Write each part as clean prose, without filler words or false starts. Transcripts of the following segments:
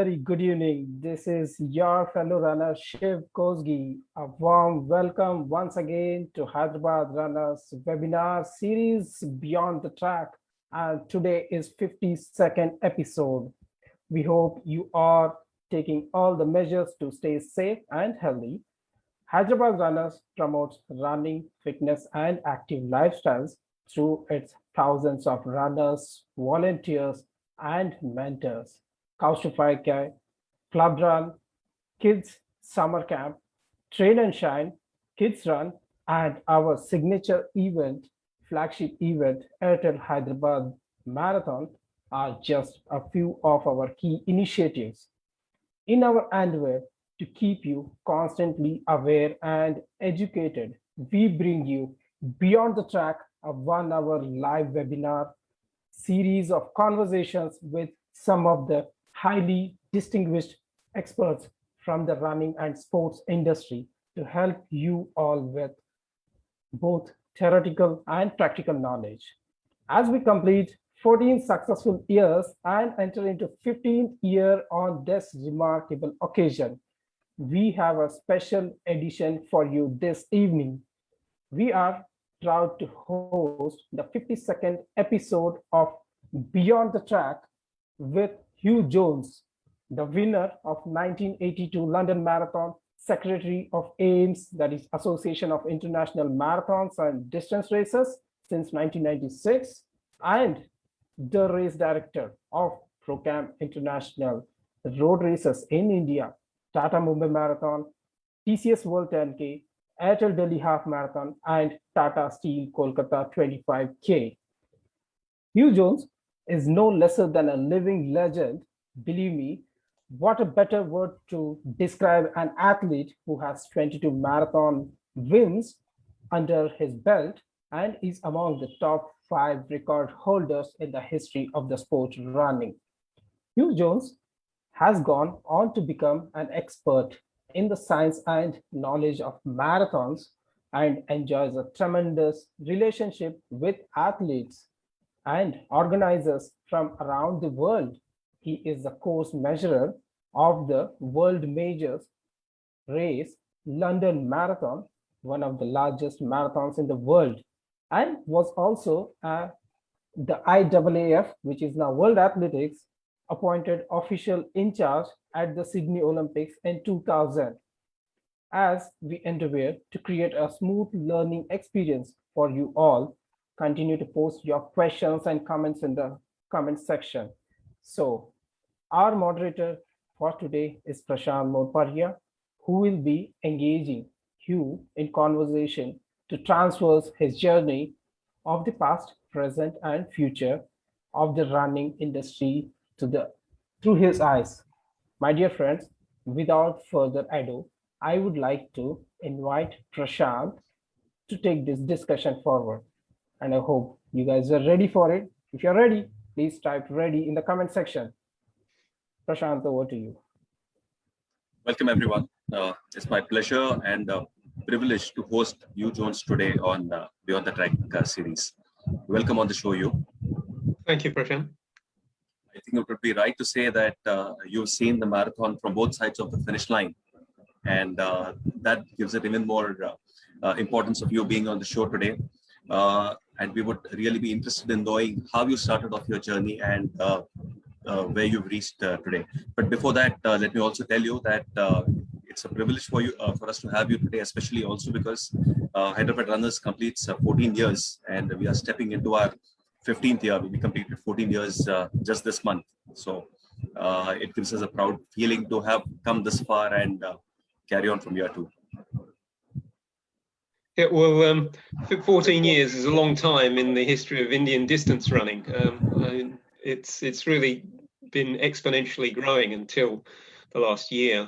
very good evening. This is your fellow runner Shiv Kosgi. A warm welcome once again to Hyderabad Runners webinar series Beyond the Track. And today is 52nd episode. We hope you are taking all the measures to stay safe and healthy. Hyderabad Runners promotes running, fitness, and active lifestyles through its thousands of runners, volunteers, and mentors. Couch to 5K, Club Run, Kids Summer Camp, Train and Shine, Kids Run, and our signature event, flagship event, Airtel Hyderabad Marathon, are just a few of our key initiatives. In our endeavor to keep you constantly aware and educated, we bring you Beyond the Track, a 1 hour live webinar series of conversations with some of the highly distinguished experts from the running and sports industry to help you all with both theoretical and practical knowledge. As we complete 14 successful years and enter into 15th year on this remarkable occasion, we have a special edition for you this evening. We are proud to host the 52nd episode of Beyond the Track with Hugh Jones, the winner of 1982 London Marathon, Secretary of AIMS, that is Association of International Marathons and Distance Races since 1996, and the race director of Procam International Road Races in India, Tata Mumbai Marathon, TCS World 10K, Airtel Delhi Half Marathon, and Tata Steel Kolkata 25K. Hugh Jones is no lesser than a living legend. Believe me, what a better word to describe an athlete who has 22 marathon wins under his belt and is among the top 5 record holders in the history of the sport running. Hugh Jones has gone on to become an expert in the science and knowledge of marathons and enjoys a tremendous relationship with athletes and organizers from around the world. He is the course measurer of the world majors race, London Marathon, one of the largest marathons in the world, and was also the IAAF, which is now World Athletics, appointed official in charge at the Sydney Olympics in 2000. As we endeavor to create a smooth learning experience for you all, continue to post your questions and comments in the comment section. So our moderator for today is Prashant Morparia, who will be engaging Hugh in conversation to transverse his journey of the past, present, and future of the running industry through his eyes. My dear friends, without further ado, I would like to invite Prashant to take this discussion forward. And I hope you guys are ready for it. If you're ready, please type ready in the comment section. Prashant, over to you. Welcome, everyone. It's my pleasure and privilege to host Hugh Jones today on Beyond the Track series. Welcome on the show, Hugh. Thank you, Prashant. I think it would be right to say that you've seen the marathon from both sides of the finish line, and that gives it even more importance of you being on the show today. And we would really be interested in knowing how you started off your journey and where you've reached today. But before that, let me also tell you that it's a privilege for you, for us to have you today, especially also because Hyderabad Runners completes 14 years, and we are stepping into our 15th year. We completed 14 years just this month. So it gives us a proud feeling to have come this far and carry on from here too. Yeah, well, 14 years is a long time in the history of Indian distance running. It's really been exponentially growing until the last year.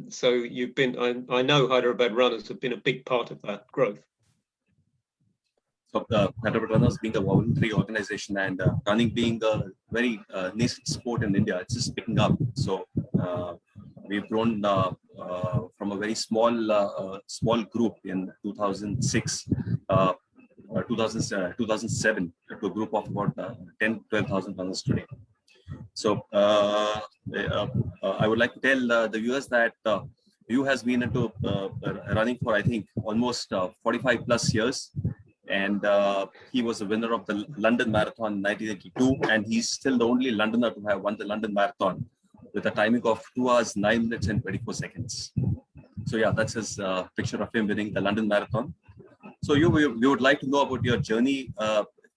So you've been, I know Hyderabad Runners have been a big part of that growth. So Hyderabad Runners being a voluntary organization and running being a very nascent sport in India, it's just picking up. So we've grown from a very small group in 2006, 2007 to a group of about 10,000 to 12,000 runners today. So I would like to tell the viewers that Hugh has been into running for, I think, almost 45 plus years. And he was the winner of the London Marathon in 1982. And he's still the only Londoner to have won the London Marathon with a timing of 2 hours, 9 minutes and 24 seconds. So yeah, that's his picture of him winning the London Marathon. So we would like to know about your journey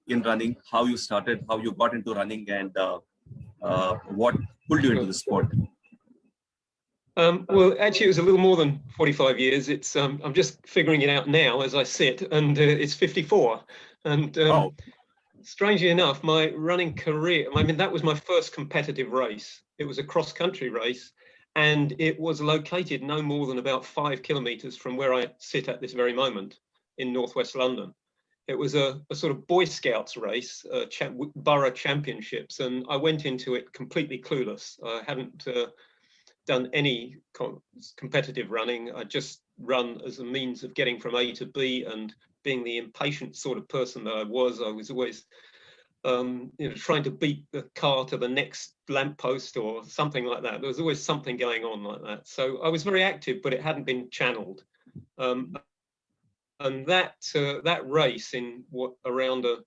in running, how you started, how you got into running, and what pulled you into the sport. Well, actually, it was a little more than 45 years. It's I'm just figuring it out now as I sit, and it's 54. And Oh. Strangely enough, my running career, I mean, that was my first competitive race. It was a cross-country race, and it was located no more than about 5 kilometers from where I sit at this very moment in northwest London. It was a sort of Boy Scouts race, borough championships, and I went into it completely clueless. I hadn't done any competitive running. I just run as a means of getting from A to B, and being the impatient sort of person that I was always trying to beat the car to the next lamppost or something like that. There was always something going on like that. So I was very active, but it hadn't been channeled. And that race in around a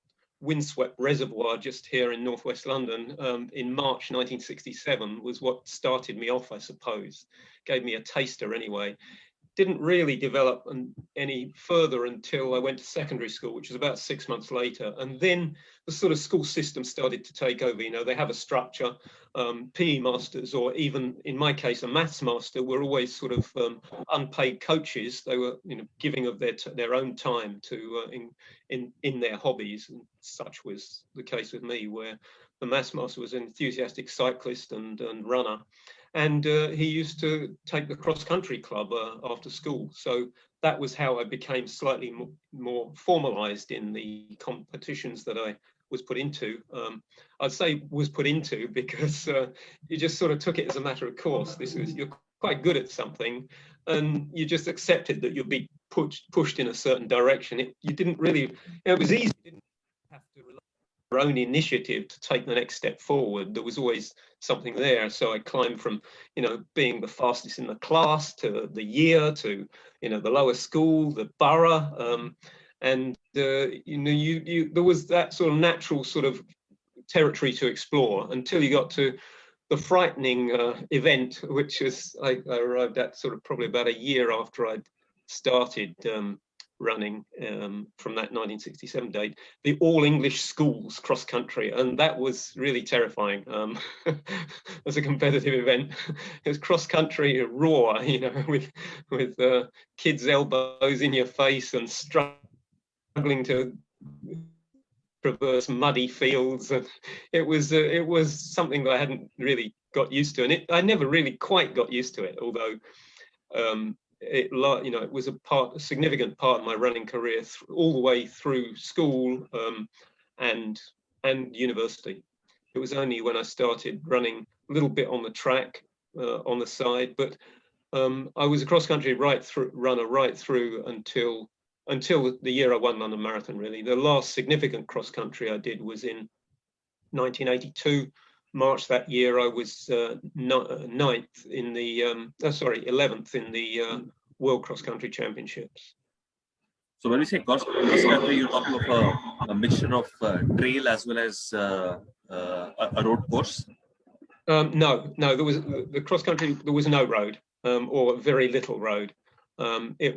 windswept reservoir just here in northwest London in March 1967 was what started me off, I suppose. Gave me a taster anyway. Didn't really develop any further until I went to secondary school, which was about 6 months later. And then the sort of school system started to take over. You know, they have a structure. PE masters, or even in my case, a maths master, were always sort of unpaid coaches. They were, you know, giving of their own time to in their hobbies, and such was the case with me, where the maths master was an enthusiastic cyclist and runner. And he used to take the cross-country club after school. So that was how I became slightly more formalized in the competitions that I was put into. I'd say was put into because you just sort of took it as a matter of course. You're quite good at something, and you just accepted that you'd be pushed in a certain direction. You didn't really, it was easy. You didn't have to rely on your own initiative to take the next step forward. There was always something there. So I climbed from, you know, being the fastest in the class to the year to, you know, the lower school, the borough, and you know, there was that sort of natural sort of territory to explore until you got to the frightening event, which is I arrived at sort of probably about a year after I'd started running from that 1967 date, the all English schools cross country, and that was really terrifying as a competitive event. It was cross country raw, you know, with kids' elbows in your face and struggling to traverse muddy fields, and it was something that I hadn't really got used to, and I never really quite got used to it, although it was a significant part of my running career all the way through school and university. It was only when I started running a little bit on the track on the side, but I was a cross-country runner right through until the year I won London Marathon. Really, the last significant cross-country I did was in 1982. March that year, I was 11th in the World Cross Country Championships. So when we say cross country, you're talking of a mixture of trail as well as a road course? No, there was the cross country. There was no road or very little road. It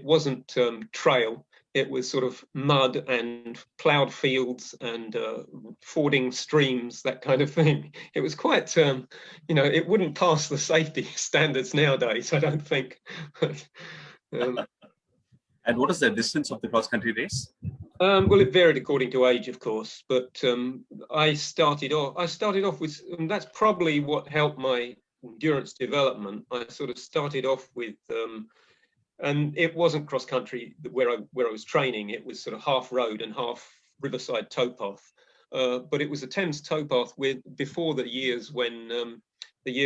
wasn't trail. It was sort of mud and ploughed fields and fording streams, that kind of thing. It was quite, you know, it wouldn't pass the safety standards nowadays, I don't think. And what is the distance of the cross-country race? Well, it varied according to age, of course, but I started off with, and that's probably what helped my endurance development. I sort of started off with, and it wasn't cross country where I was training. It was sort of half road and half riverside towpath. But it was a Thames towpath before the year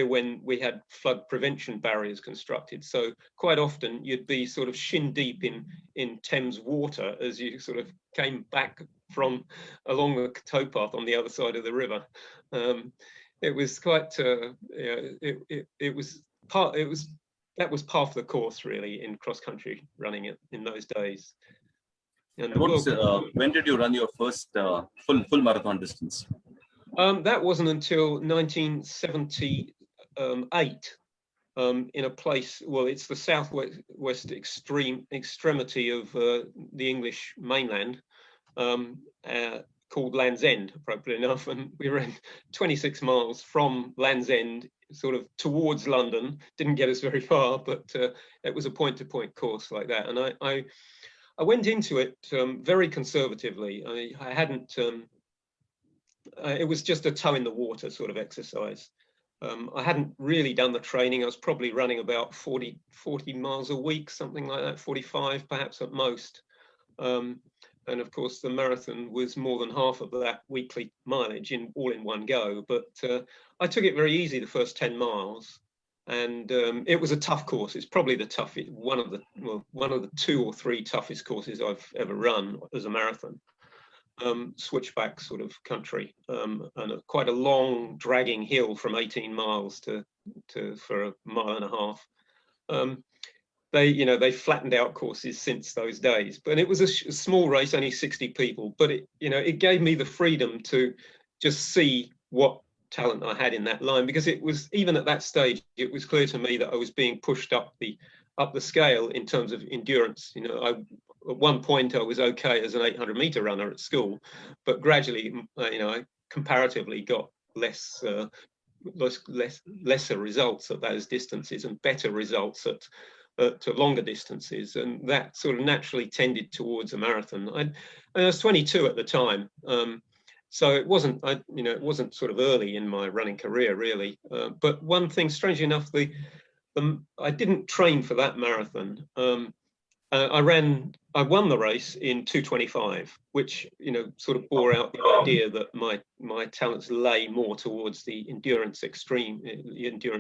when we had flood prevention barriers constructed. So quite often you'd be sort of shin deep in Thames water as you sort of came back from along the towpath on the other side of the river. it was quite, it was part, that was part of the course really in cross country running it in those days. And when did you run your first full marathon distance? That wasn't until 1978. In a place, well, it's the southwest extremity of the English mainland, called Land's End, appropriately enough, and we ran 26 miles from Land's End, sort of towards London. Didn't get us very far, but it was a point-to-point course like that, and I went into it very conservatively. I hadn't. It was just a toe in the water sort of exercise. I hadn't really done the training. I was probably running about 40 miles a week, something like that, 45 perhaps at most. And of course, the marathon was more than half of that weekly mileage all in one go. But I took it very easy the first 10 miles. And it was a tough course. It's probably the toughest, one of the 2 or 3 toughest courses I've ever run as a marathon. Switchback sort of country, and quite a long dragging hill from 18 miles for a mile and a half. They flattened out courses since those days, but it was a small race, only 60 people, but it gave me the freedom to just see what talent I had in that line, because it was, even at that stage, it was clear to me that I was being pushed up the scale in terms of endurance. At one point I was okay as an 800-meter runner at school, but gradually, I comparatively got lesser results at those distances and better results at longer distances, and that sort of naturally tended towards a marathon. I was 22 at the time, so it wasn't it wasn't sort of early in my running career really. But one thing, strangely enough, I didn't train for that marathon. I won the race in 2:25, which sort of bore out the idea that my talents lay more towards the endurance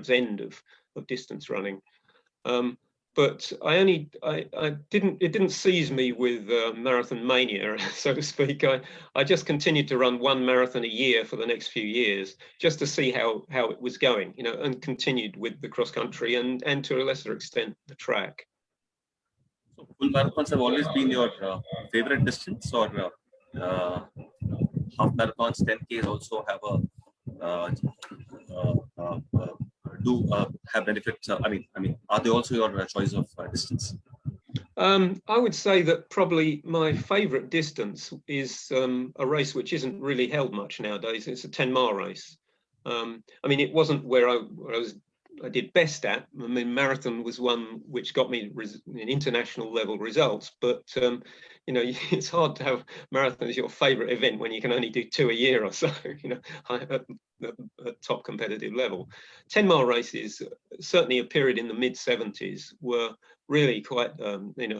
end of distance running. But it didn't seize me with marathon mania, so to speak. I just continued to run one marathon a year for the next few years, just to see how it was going, and continued with the cross country and to a lesser extent the track. So full marathons have always been your favorite distance, or half marathons, 10Ks also have have benefits? I mean, are they also your choice of distance? I would say that probably my favorite distance is a race which isn't really held much nowadays. It's a 10-mile race. I mean, it wasn't where I did best at. I mean, marathon was one which got me international level results, but it's hard to have marathon as your favorite event when you can only do 2 a year or so, at top competitive level. 10-mile races, certainly a period in the mid-70s, were really quite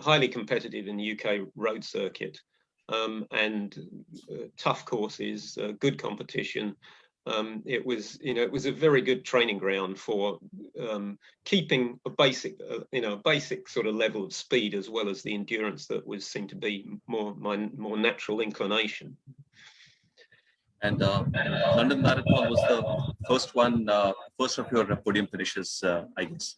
highly competitive in the UK road circuit, and tough courses, good competition. It was a very good training ground for keeping a basic sort of level of speed, as well as the endurance that seemed to be my more natural inclination. And London Marathon was the first of your podium finishes, I guess.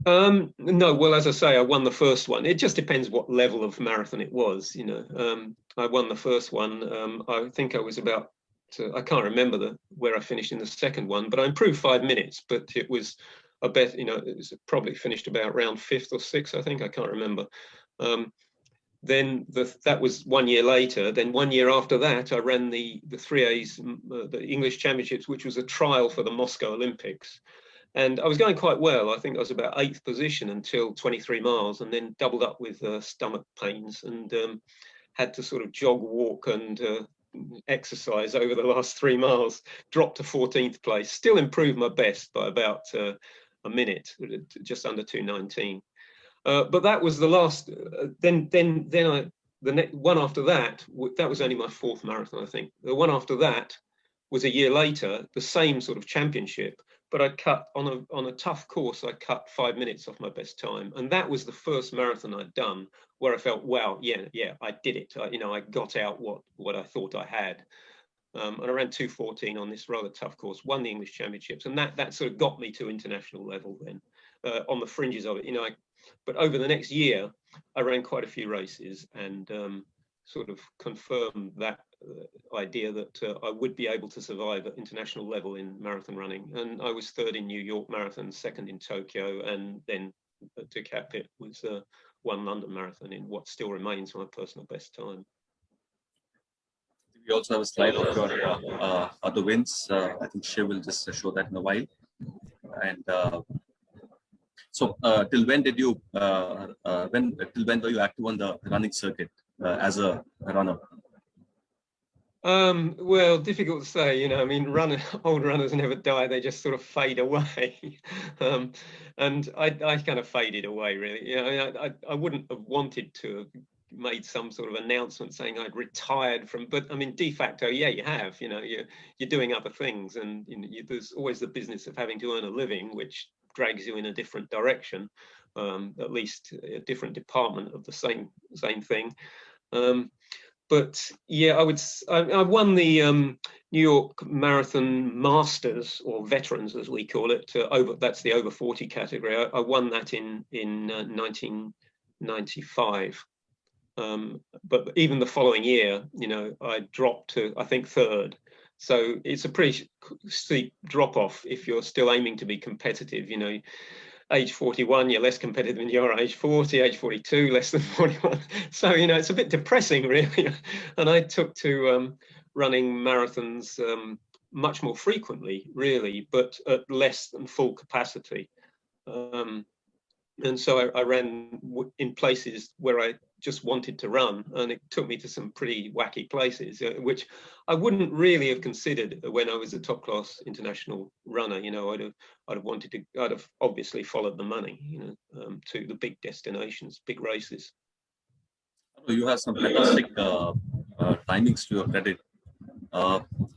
No, well, as I say, I won the first one. It just depends what level of marathon it was. I won the first one. I think I was about. I can't remember where I finished in the second one, but I improved 5 minutes. But it was a bet, it was probably finished about round 5th or 6th, I think. I can't remember. Then that was 1 year later. Then 1 year after that, I ran the 3As, the English Championships, which was a trial for the Moscow Olympics. And I was going quite well. I think I was about 8th position until 23 miles, and then doubled up with stomach pains, and had to sort of jog, walk, and exercise over the last 3 miles. Dropped to 14th place. Still improved my best by about a minute, just under 2:19. But that was the last. The one after that was only my 4th marathon, I think. The one after that was a year later, the same sort of championship, but I cut on a tough course. I cut 5 minutes off my best time, and that was the first marathon I'd done where I felt, wow, yeah, I did it. I got out what I thought I had. And I ran 2:14 on this rather tough course, won the English Championships, and that sort of got me to international level then, on the fringes of it. But over the next year, I ran quite a few races and sort of confirmed that idea that I would be able to survive at international level in marathon running. And I was third in New York Marathon, second in Tokyo, and then to cap it was one London Marathon in what still remains my personal best time. We also have a slide of your other wins. I think she will just show that in a while. And so, till when did you till when were you active on the running circuit as a runner? Well, difficult to say, I mean, old runners never die, they just sort of fade away. And I kind of faded away, really. I wouldn't have wanted to have made some sort of announcement saying I'd retired from, but I mean, de facto, yeah, you have, you're doing other things, and there's always the business of having to earn a living, which drags you in a different direction, at least a different department of the same thing. But yeah, I won the New York Marathon Masters, or Veterans as we call it, that's the over 40 category. I won that in 1995. But even the following year, I dropped to, I think, third. So it's a pretty steep drop off if you're still aiming to be competitive. Age 41, you're less competitive than you are age 40, age 42, less than 41. So, it's a bit depressing, really. And I took to running marathons much more frequently, really, but at less than full capacity. And so I ran in places where I just wanted to run, and it took me to some pretty wacky places, which I wouldn't really have considered when I was a top class international runner. I'd have obviously followed the money, to the big destinations, big races. You have some fantastic timings to your credit.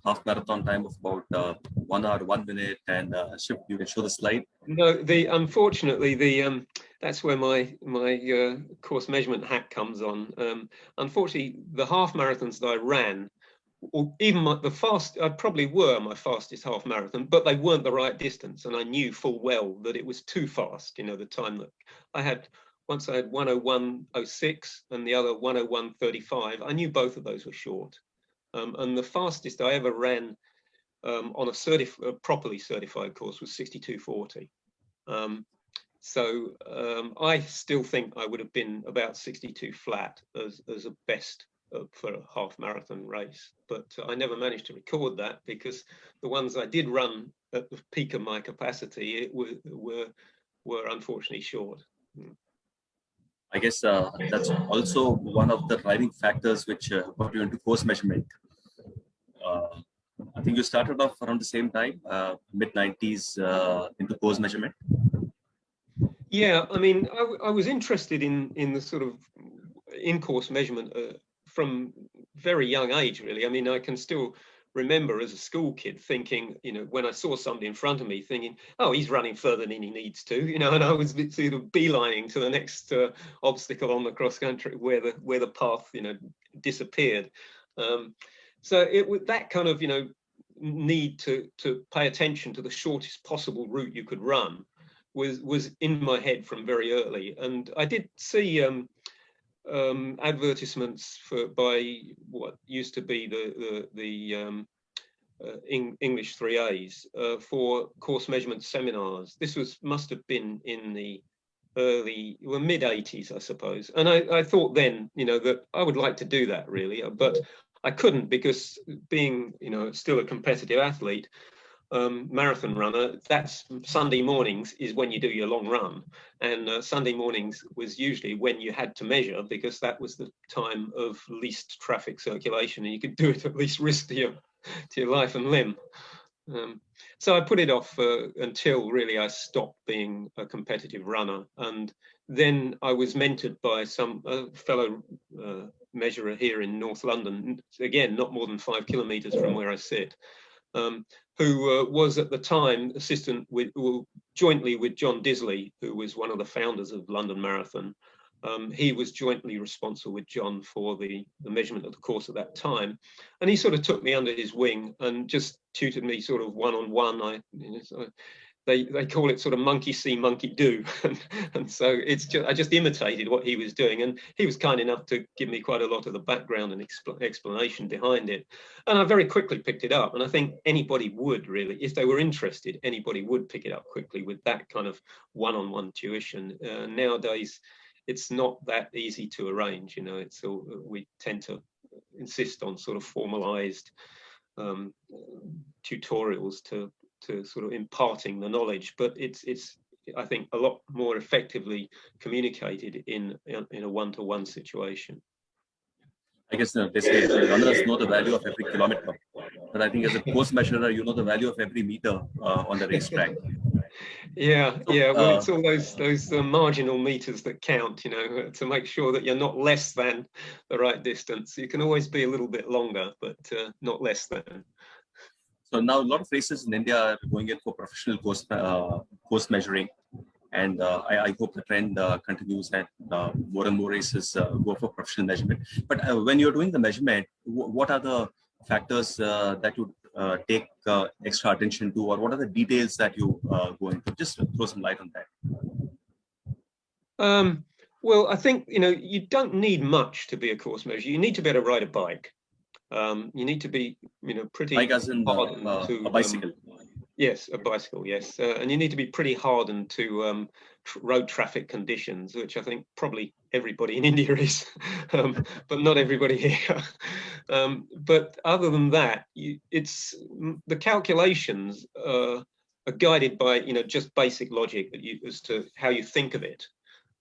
Half marathon time of about 1 hour, 1 minute, and you can show the slide. No, unfortunately, that's where my course measurement hat comes on. Unfortunately, the half marathons that I ran, or even I probably were my fastest half marathon, but they weren't the right distance, and I knew full well that it was too fast. The time that I had. Once I had 1:01:06 and the other 1:01:35. I knew both of those were short. And the fastest I ever ran on a properly certified course was 62:40. So I still think I would have been about 62 flat as a best for a half marathon race. But I never managed to record that because the ones I did run at the peak of my capacity were unfortunately short. I guess that's also one of the driving factors which got you into course measurement. I think you started off around the same time, mid-90s, into course measurement. Yeah, I mean, I was interested in the sort of in-course measurement from very young age, really. I mean, I can still remember as a school kid thinking, when I saw somebody in front of me thinking, oh, he's running further than he needs to, and I was sort of beelining to the next obstacle on the cross country where the path, disappeared. So it was that kind of, need to pay attention to the shortest possible route you could run was in my head from very early. And I did see advertisements by what used to be the English 3As for course measurement seminars. This must have been in the mid 80s, I suppose. And I thought then, that I would like to do that really, but I couldn't because being, still a competitive athlete, marathon runner, that's Sunday mornings is when you do your long run, and Sunday mornings was usually when you had to measure because that was the time of least traffic circulation and you could do it at least risk to your life and limb. So I put it off until really I stopped being a competitive runner, and then I was mentored by some fellow measurer here in North London, again not more than 5 kilometers from where I sit, who was at the time assistant jointly with John Disley, who was one of the founders of London Marathon, He was jointly responsible with John for the measurement of the course at that time, and he sort of took me under his wing and just tutored me sort of one-on-one. They call it sort of monkey see, monkey do, and so I just imitated what he was doing, and he was kind enough to give me quite a lot of the background and explanation behind it, and I very quickly picked it up. And I think anybody would really, if they were interested, anybody would pick it up quickly with that kind of one-on-one tuition. Nowadays, it's not that easy to arrange. We tend to insist on sort of formalized tutorials to sort of imparting the knowledge, but it's I think a lot more effectively communicated in a one-to-one situation. I guess they say runners know the value of every kilometer, but I think as a course measurer, you know the value of every meter on the racetrack. Yeah, well, it's all those marginal meters that count, to make sure that you're not less than the right distance. You can always be a little bit longer, but not less than. So now a lot of races in India are going in for professional course measuring, and I hope the trend continues and more and more races go for professional measurement. But when you're doing the measurement, what are the factors that you take extra attention to, or what are the details that you go into? Just throw some light on that. Well, I think you don't need much to be a course measurer. You need to be able to ride a bike. You need to be, pretty Bike as in hardened to a bicycle. Yes, a bicycle. Yes, and you need to be pretty hardened to road traffic conditions, which I think probably everybody in India is, but not everybody here. But other than that, the calculations are guided by just basic logic as to how you think of it.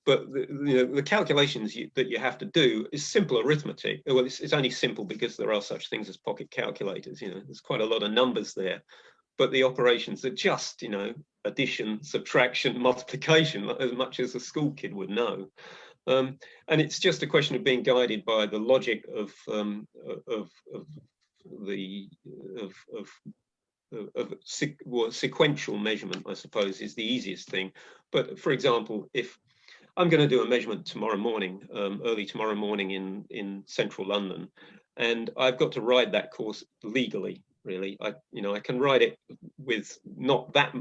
But the calculations that you have to do is simple arithmetic. Well, it's only simple because there are such things as pocket calculators. There's quite a lot of numbers there, but the operations are just addition, subtraction, multiplication, as much as a school kid would know. And it's just a question of being guided by the logic of sequential measurement, I suppose, is the easiest thing. But for example, if I'm going to do a measurement tomorrow morning, early tomorrow morning in central London, and I've got to ride that course legally. Really, I can ride it with not that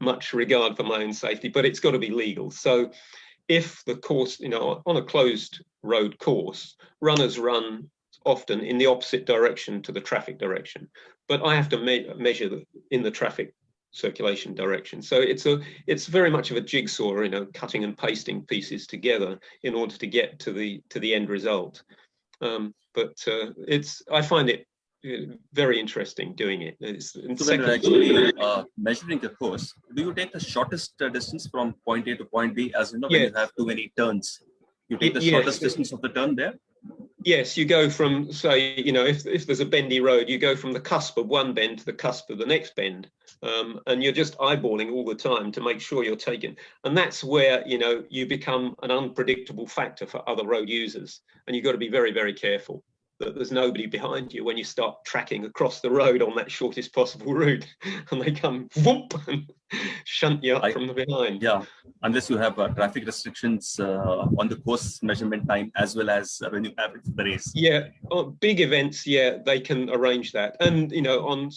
much regard for my own safety, but it's got to be legal. So, if the course, on a closed road course, runners run often in the opposite direction to the traffic direction, but I have to measure in the traffic circulation direction. So it's very much of a jigsaw, cutting and pasting pieces together in order to get to the end result. But I find it very interesting doing it. So when you're actually measuring the course, do you take the shortest distance from point A to point B, as when you have too many turns? You take the shortest distance of the turn there? Yes, you go from, say, if there's a bendy road, you go from the cusp of one bend to the cusp of the next bend. And you're just eyeballing all the time to make sure you're taking. And that's where, you become an unpredictable factor for other road users. And you've got to be very, very careful that there's nobody behind you when you start tracking across the road on that shortest possible route, and they come whoop and shunt you up from the behind. Yeah, unless you have traffic restrictions on the course measurement time as well as when you have the race. Yeah, on big events, they can arrange that, and on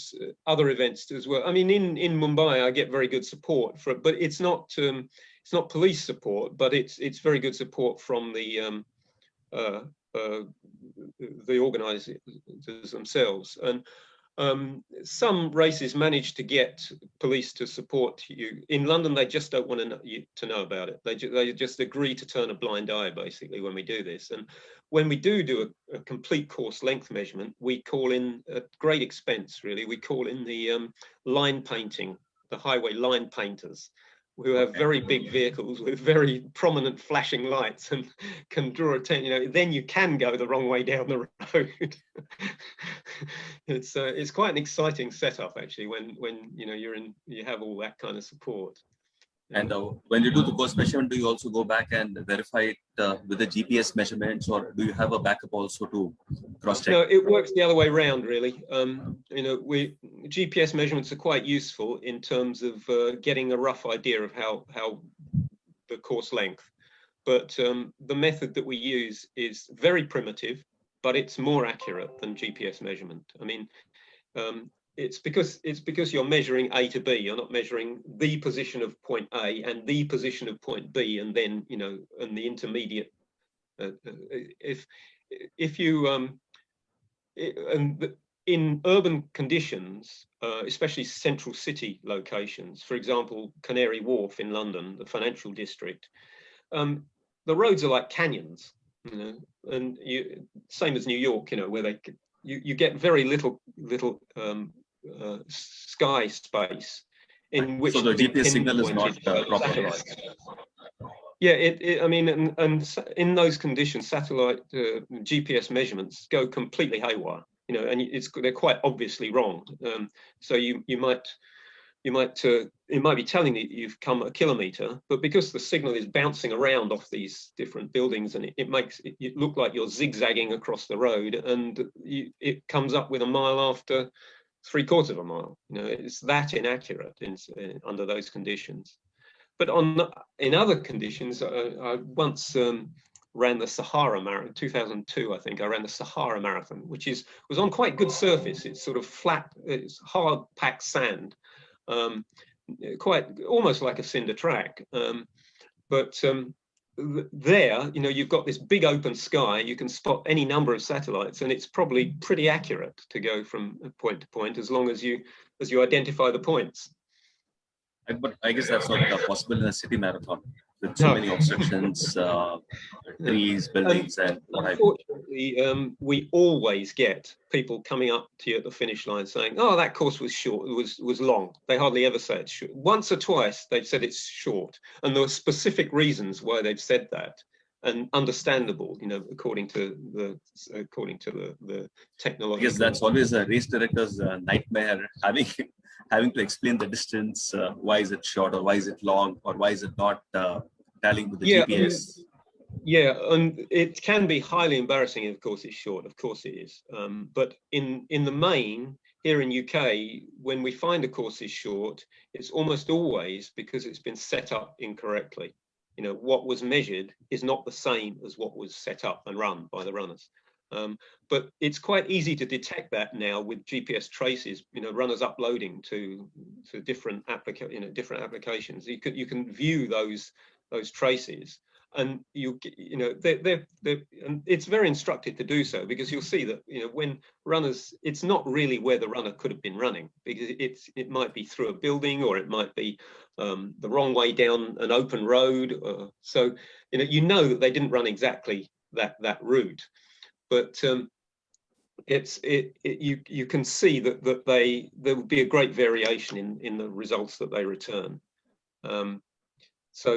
other events as well. I mean, in Mumbai, I get very good support for it, but it's not police support, but it's very good support from the organisers themselves. And some races manage to get police to support you. In London, they just don't want to know about it. They just agree to turn a blind eye, basically, when we do this. And when we do a complete course length measurement, we call in, at great expense, really, we call in the line painting, the highway line painters, who have very big vehicles with very prominent flashing lights and can draw attention. Then you can go the wrong way down the road. It's quite an exciting setup, actually, when you have all that kind of support. And when you do the course measurement, do you also go back and verify it with the GPS measurements, or do you have a backup also to cross-check? No, it works the other way around, really. GPS measurements are quite useful in terms of getting a rough idea of how the course length. but the method that we use is very primitive, but it's more accurate than GPS measurement. I mean, it's because you're measuring A to B. You're not measuring the position of point A and the position of point B, and then and the intermediate. If you in urban conditions, especially central city locations, for example, Canary Wharf in London, the financial district, the roads are like canyons, and same as New York, where you get very little sky space in which so the GPS signal is not proper. Yeah, I mean, and in those conditions, satellite GPS measurements go completely haywire, and they're quite obviously wrong. So it might be telling you you've come a kilometre, but because the signal is bouncing around off these different buildings, and it makes it look like you're zigzagging across the road, and it comes up with a mile after 3/4 of a mile. It's that inaccurate under those conditions. But in other conditions, I once ran the Sahara Marathon, 2002, I think. I ran the Sahara Marathon, which was on quite good surface. It's sort of flat, it's hard packed sand, quite almost like a cinder track. But there, you've got this big open sky. You can spot any number of satellites, and it's probably pretty accurate to go from point to point as long as you identify the points. But I guess that's not possible in a city marathon with so many obstructions, trees, buildings, and what have you. Unfortunately, we always get people coming up to you at the finish line saying, "Oh, that course was short. It was long." They hardly ever say it's short. Once or twice they've said it's short, and there are specific reasons why they've said that, and understandable, according to the technology. I guess that's always a race director's nightmare, having to explain the distance. Why is it short, or why is it long, or why is it not tallying with the GPS? And it can be highly embarrassing. Of course, it's short. Of course, it is. But in the main, here in UK, when we find a course is short, it's almost always because it's been set up incorrectly. What was measured is not the same as what was set up and run by the runners. But it's quite easy to detect that now with GPS traces. Runners uploading to different applications. You can view those traces, and and it's very instructive to do so, because you'll see that when runners, it's not really where the runner could have been running, because it might be through a building, or it might be the wrong way down an open road. So that they didn't run exactly that route. But you can see that there will be a great variation in the results that they return. So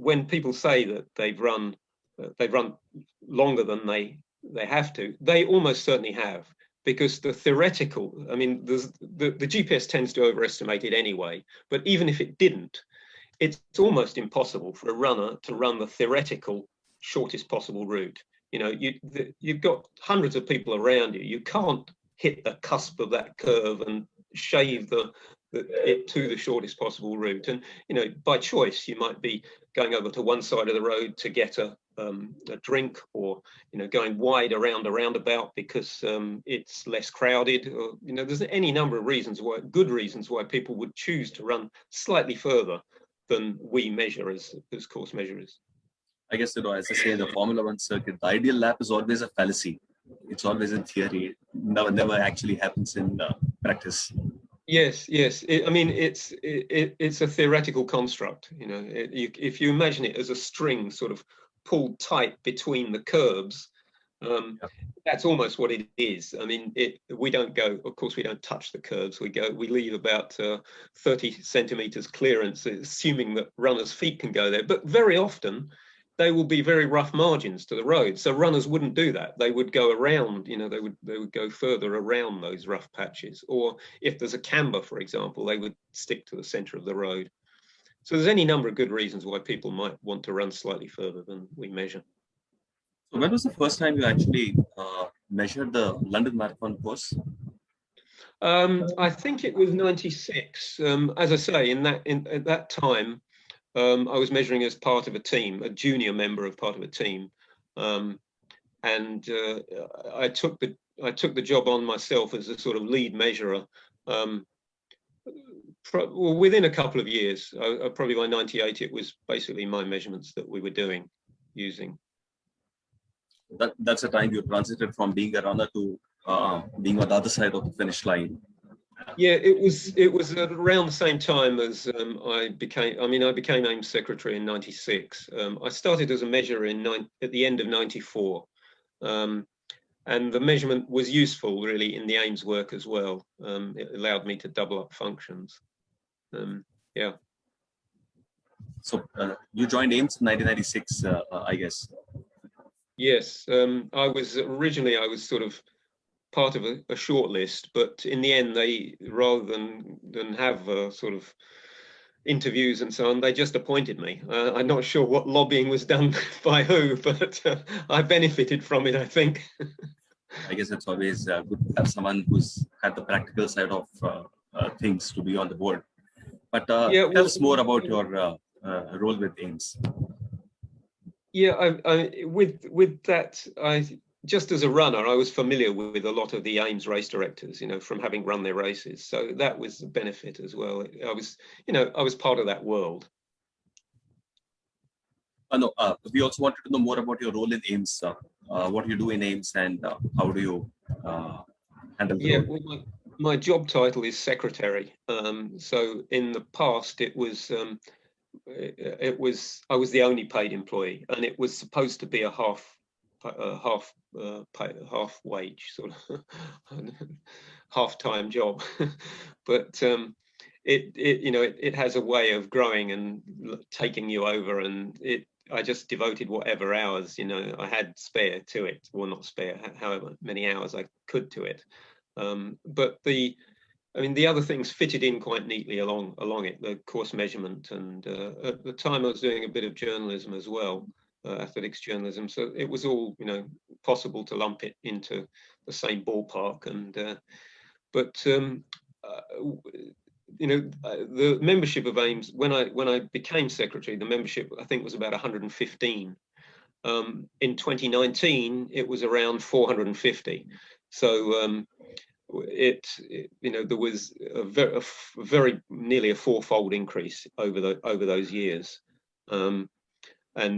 when people say that they've run longer than they have to, they almost certainly have, because the theoretical, I mean, the GPS tends to overestimate it anyway. But even if it didn't, it's almost impossible for a runner to run the theoretical shortest possible route. You've got hundreds of people around you. You can't hit the cusp of that curve and shave it to the shortest possible route. And by choice, you might be going over to one side of the road to get a drink, or going wide around a roundabout because it's less crowded. Or there's any number of reasons good reasons why people would choose to run slightly further than we measure as course measurers. I guess, as I say, the Formula One circuit, the ideal lap is always a fallacy. It's always in theory. It never actually happens in practice. Yes. It's a theoretical construct. If you imagine it as a string sort of pulled tight between the curbs, that's almost what it is. I mean, we don't go. Of course, we don't touch the curbs. We leave about 30 centimeters clearance, assuming that runners' feet can go there. But very often, they will be very rough margins to the road. So runners wouldn't do that. They would go around, they would go further around those rough patches. Or if there's a camber, for example, they would stick to the center of the road. So there's any number of good reasons why people might want to run slightly further than we measure. So when was the first time you actually measured the London Marathon course? I think it was 96. As I say, at that time, I was measuring as part of a team, a junior member of part of a team, and I took the job on myself as a sort of lead measurer. Well, within a couple of years, probably by '98, it was basically my measurements that we were using. That's the time you transited from being a runner to being on the other side of the finish line. Yeah, it was around the same time as I became AIMS secretary in '96. I started as a measurer at the end of '94, and the measurement was useful really in the AIMS work as well. It allowed me to double up functions. Yeah. So you joined AIMS in 1996, I guess. Yes, I was sort of part of a short list, but in the end, they, rather than have sort of interviews and so on, they just appointed me. I'm not sure what lobbying was done by who, but I benefited from it, I think. I guess it's always good to have someone who's had the practical side of things to be on the board. But yeah, tell us more about your role with AIMS. Yeah, with that, just as a runner, I was familiar with a lot of the AIMS race directors, from having run their races. So that was a benefit as well. I was part of that world. No, we also wanted to know more about your role in AIMS. What do you do in AIMS, and how do you handle the role? Well, my job title is secretary. So in the past, I was the only paid employee, and it was supposed to be a half wage, sort of half-time job. But it has a way of growing and taking you over, and I just devoted whatever hours I had spare to it. Well, not spare, however many hours I could to it. But the other things fitted in quite neatly along it, the course measurement, and at the time I was doing a bit of journalism as well, athletics journalism. So it was all, possible to lump it into the same ballpark. And the membership of AIMS, when I became secretary, the membership I think was about 115. In 2019, it was around 450. So there was a very nearly a fourfold increase over those years, and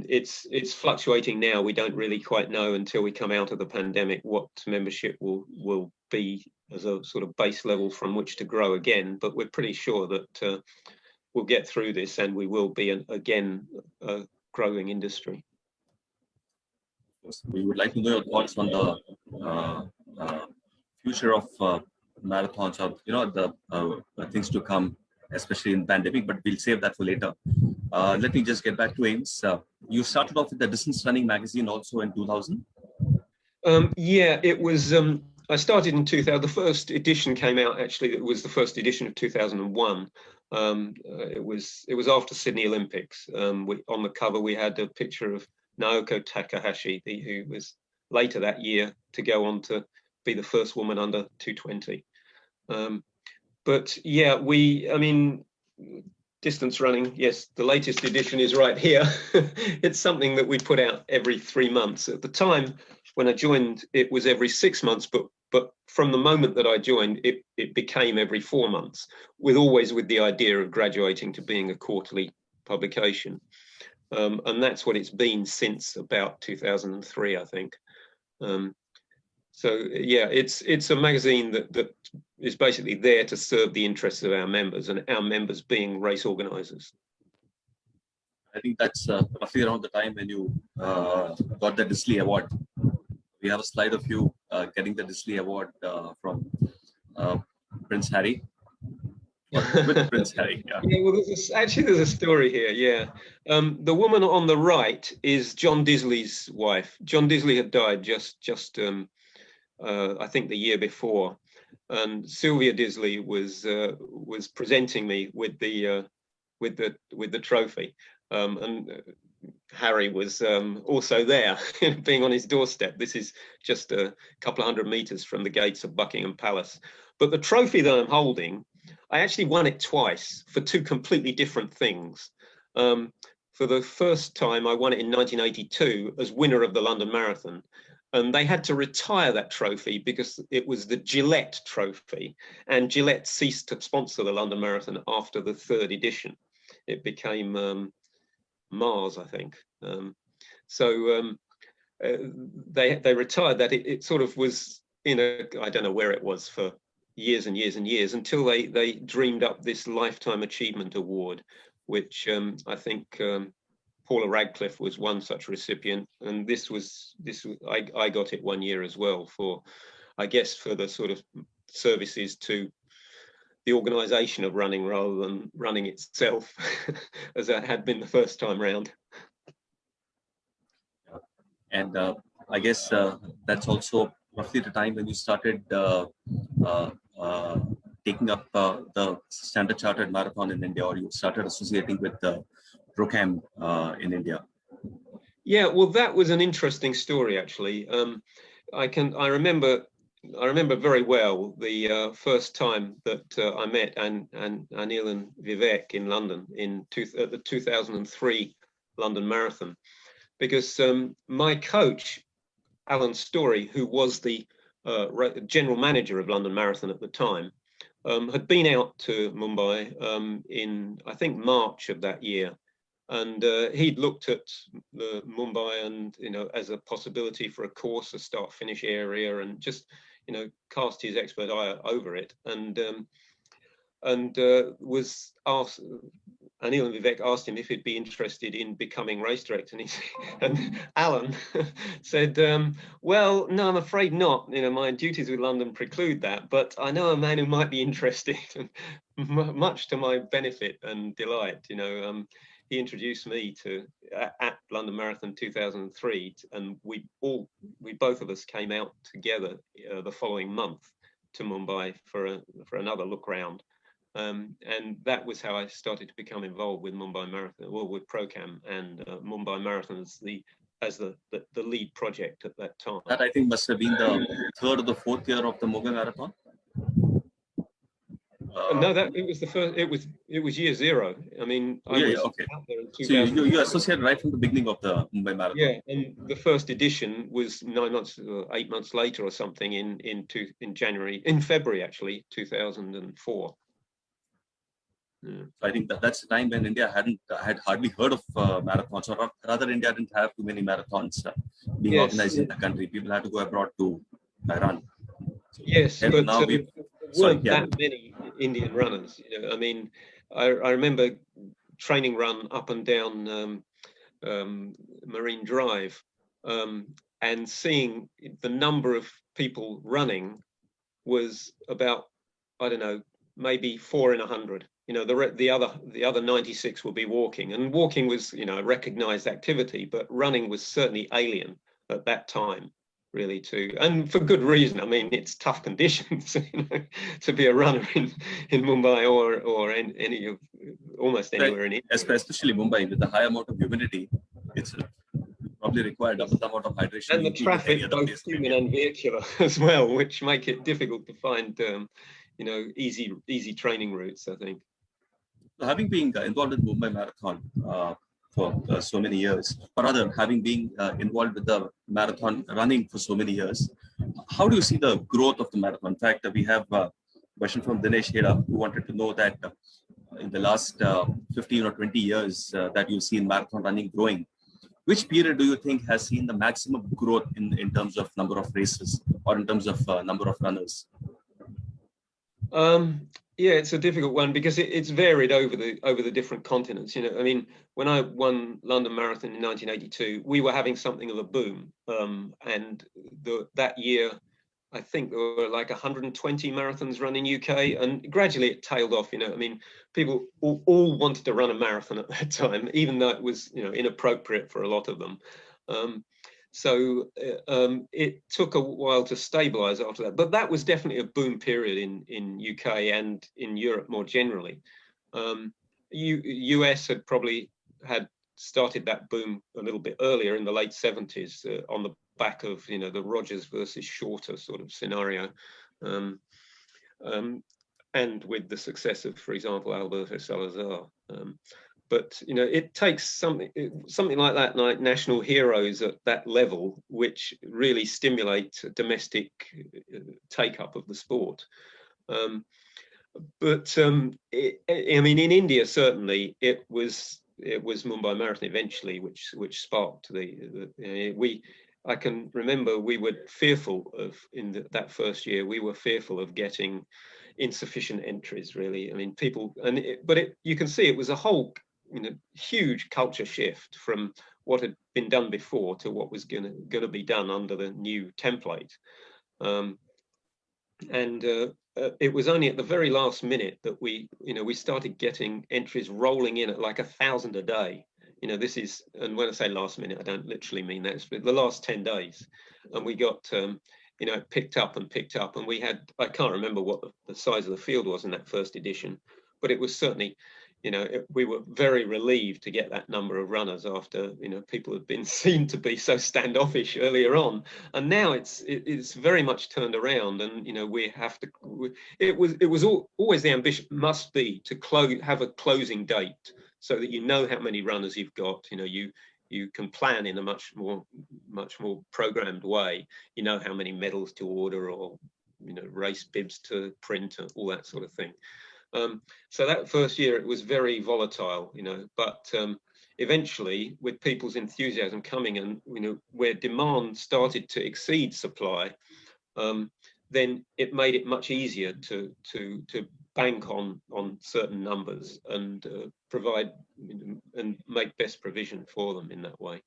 it's fluctuating now. We don't really quite know until we come out of the pandemic what membership will be as a sort of base level from which to grow again. But we're pretty sure that we'll get through this, and we will be again a growing industry. We would like to know your thoughts on the future of marathons, or the things to come, especially in pandemic. But we'll save that for later. Let me just get back to AIMS. You started off with the Distance Running magazine also in 2000. Yeah, it was. I started in 2000. The first edition came out, actually. It was the first edition of 2001. It was after Sydney Olympics. On the cover we had a picture of Naoko Takahashi, who was later that year to go on to be the first woman under 220. But yeah, distance running, yes, the latest edition is right here. It's something that we put out every 3 months. At the time when I joined, it was every 6 months, but from the moment that I joined, it became every 4 months, always with the idea of graduating to being a quarterly publication. And that's what it's been since about 2003, I think. So yeah, it's a magazine that is basically there to serve the interests of our members, and our members being race organisers. I think that's roughly around the time when you got the Disley Award. We have a slide of you getting the Disley Award from Prince Harry. With Prince Harry, yeah. Yeah, well, there's a story here. Yeah, the woman on the right is John Disley's wife. John Disley had died just I think the year before, and Sylvia Disley was presenting me with the trophy, and Harry was also there, being on his doorstep. This is just a couple of 100 meters from the gates of Buckingham Palace. But the trophy that I'm holding, I actually won it twice for two completely different things. For the first time, I won it in 1982 as winner of the London Marathon. And they had to retire that trophy because it was the Gillette Trophy. And Gillette ceased to sponsor the London Marathon after the third edition. It became Mars, I think. They retired that. It sort of was in I don't know where it was for years and years and years until they dreamed up this Lifetime Achievement Award, which I think Paula Radcliffe was one such recipient, and I got it one year as well for, I guess, for the sort of services to the organisation of running rather than running itself, as that had been the first time round. And I guess that's also roughly the time when you started taking up the Standard Chartered Marathon in India, or you started associating with the Procam in India. Yeah, well, that was an interesting story, actually. I remember very well the first time that I met Anil and Vivek in London at the 2003 London Marathon, because my coach, Alan Story, who was the general manager of London Marathon at the time, had been out to Mumbai in, I think, March of that year. And he'd looked at the Mumbai and, as a possibility for a course, a start-finish area, and just, cast his expert eye over it. And was asked, Anil and Vivek asked him if he'd be interested in becoming race director, and Alan said, well, no, I'm afraid not. My duties with London preclude that, but I know a man who might be interested, much to my benefit and delight. He introduced me at London Marathon 2003, and we both of us came out together the following month to Mumbai for another look round. And that was how I started to become involved with Mumbai Marathon, well, with Procam and Mumbai Marathon as the lead project at that time. That, I think, must have been the third or the fourth year of the Mumbai Marathon. No, it was the first. It was year zero. I mean, I was okay. out there in So you associated right from the beginning of the Mumbai Marathon. Yeah, and the first edition was 9 months, 8 months later or something in February actually, 2004. Yeah. I think that's the time when India had hardly heard of marathons, or rather, India didn't have too many marathons being organized in the country. People had to go abroad to run. So, yes, but now there weren't that many Indian runners. I mean, I remember training run up and down Marine Drive, and seeing the number of people running was about, I don't know, maybe 4 in 100. The other 96 would be walking, and walking was, a recognized activity, but running was certainly alien at that time, really, too, and for good reason. I mean, it's tough conditions, to be a runner in Mumbai or almost anywhere in India. Especially Mumbai, with the high amount of humidity, it's probably required double the amount of hydration. And the traffic, both human and vehicular, as well, which make it difficult to find, easy training routes, I think. Having been involved in Mumbai Marathon for so many years, or rather, having been involved with the marathon running for so many years, how do you see the growth of the marathon? In fact, we have a question from Dinesh Heda, who wanted to know that in the last 15 or 20 years that you've seen marathon running growing, which period do you think has seen the maximum growth in terms of number of races, or in terms of number of runners? Yeah, it's a difficult one because it's varied over the different continents. I mean, when I won London Marathon in 1982, we were having something of a boom, and that year, I think there were like 120 marathons run in UK, and gradually it tailed off. I mean, people all wanted to run a marathon at that time, even though it was inappropriate for a lot of them. So it took a while to stabilize after that, but that was definitely a boom period in UK and in Europe more generally. US had probably started that boom a little bit earlier in the late 70s on the back of the Rogers versus Shorter sort of scenario, and with the success of, for example, Alberto Salazar. but you know, it takes something like that, like national heroes at that level, which really stimulate domestic take up of the sport. I mean, in India certainly it was Mumbai Marathon eventually which sparked I can remember we were fearful of that first year, we were fearful of getting insufficient entries, really. I mean, people, you can see it was a whole, you know, huge culture shift from what had been done before to what was going to be done under the new template. It was only at the very last minute that we started getting entries rolling in at like 1,000 a day. You know, this is, and when I say last minute, I don't literally mean that, it's the last 10 days. And we got, you know, picked up, and we had, I can't remember what the size of the field was in that first edition, but it was certainly, you know, we were very relieved to get that number of runners after, you know, people had been seen to be so standoffish earlier on, and now it's very much turned around. And you know, we have to. It was always the ambition must be to have a closing date so that you know how many runners you've got. You know, you can plan in a much more programmed way. You know how many medals to order, or you know, race bibs to print, and all that sort of thing. So that first year it was very volatile, you know, but eventually with people's enthusiasm coming, and you know, where demand started to exceed supply, then it made it much easier to bank on certain numbers and provide and make best provision for them in that way.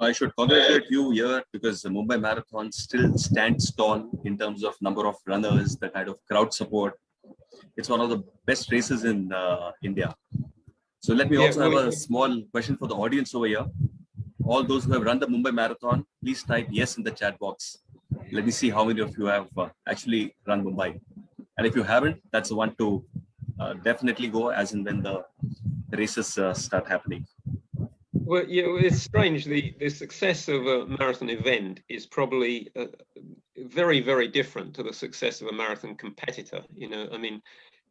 I should congratulate you here, because the Mumbai Marathon still stands tall in terms of number of runners, the kind of crowd support. It's one of the best races in India. So let me also have a small question for the audience over here. All those who have run the Mumbai Marathon, please type yes in the chat box. Let me see how many of you have actually run Mumbai. And if you haven't, that's the one to definitely go as and when the races start happening. Well, yeah, it's strange. The success of a marathon event is probably very, very different to the success of a marathon competitor. You know, I mean,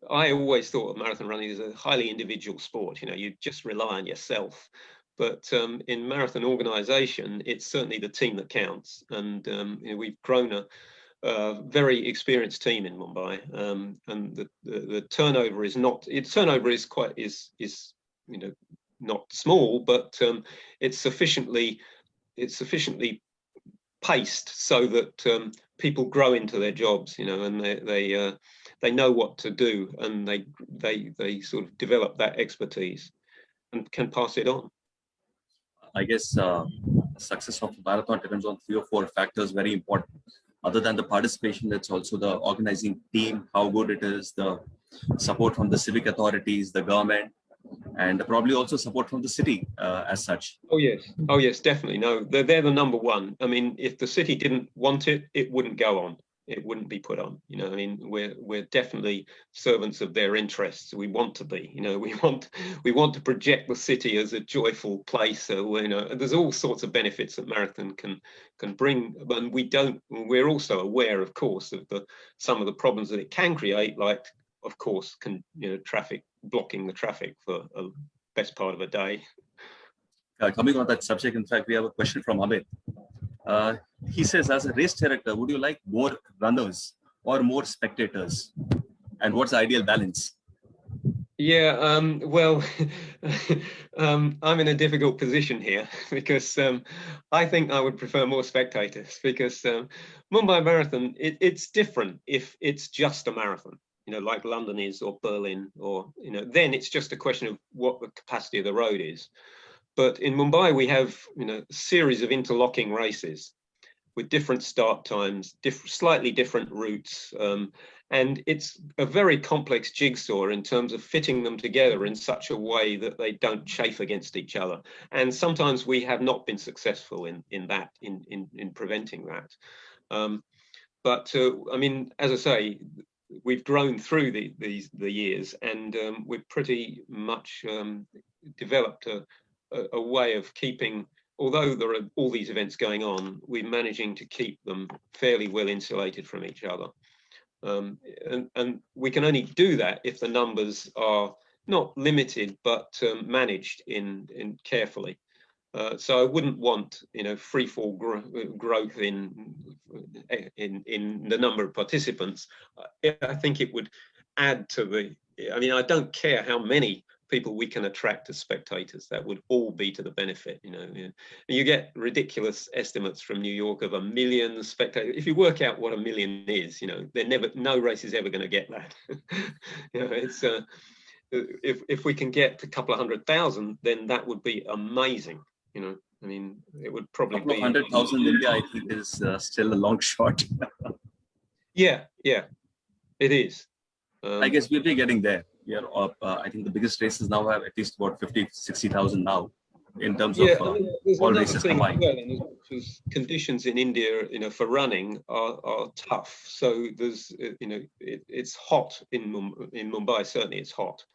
I always thought of marathon running as a highly individual sport. You know, you just rely on yourself. But in marathon organization, it's certainly the team that counts. And you know, we've grown a very experienced team in Mumbai, and the turnover is not. Its turnover is you know, not small, but it's sufficiently paced so that people grow into their jobs, you know, and they know what to do, and they sort of develop that expertise and can pass it on. I guess success of a marathon depends on 3 or 4 factors, very important. Other than the participation, it's also the organizing team, how good it is, the support from the civic authorities, the government, and probably also support from the city as such. Oh yes, definitely. No, they're the number one. I mean, if the city didn't want it, it wouldn't go on. It wouldn't be put on. You know, I mean, we're definitely servants of their interests. We want to be. You know, we want to project the city as a joyful place. So, you know, there's all sorts of benefits that marathon can bring, and we're also aware, of course, of some of the problems that it can create, like, of course, traffic, blocking the traffic for a best part of a day. Coming on that subject, in fact, we have a question from Amit. He says, as a race director, would you like more runners or more spectators? And what's the ideal balance? Yeah, well, I'm in a difficult position here because I think I would prefer more spectators, because Mumbai Marathon, it's different if it's just a marathon, you know, like London is, or Berlin, or, you know, then it's just a question of what the capacity of the road is. But in Mumbai, we have, you know, a series of interlocking races with different start times, slightly different routes. And it's a very complex jigsaw in terms of fitting them together in such a way that they don't chafe against each other. And sometimes we have not been successful in preventing that. But I mean, as I say, we've grown through the years, and we've pretty much developed a way of keeping, although there are all these events going on, we're managing to keep them fairly well insulated from each other. And we can only do that if the numbers are not limited, but managed in carefully. So I wouldn't want, free fall growth in the number of participants. I think it would add to the. I mean, I don't care how many people we can attract as spectators. That would all be to the benefit. You get ridiculous estimates from New York of 1 million spectators. If you work out what 1 million is, no race is ever going to get that. It's. If we can get a couple of 100,000, then that would be amazing. I mean, it would probably be 100,000 in India. I think is still a long shot. Yeah, it is. I guess we'll be getting there. I think the biggest races now have at least about 50,000-60,000 now in terms of all races combined. Because conditions in India, for running are tough. So there's, it's hot in Mumbai. Certainly, it's hot,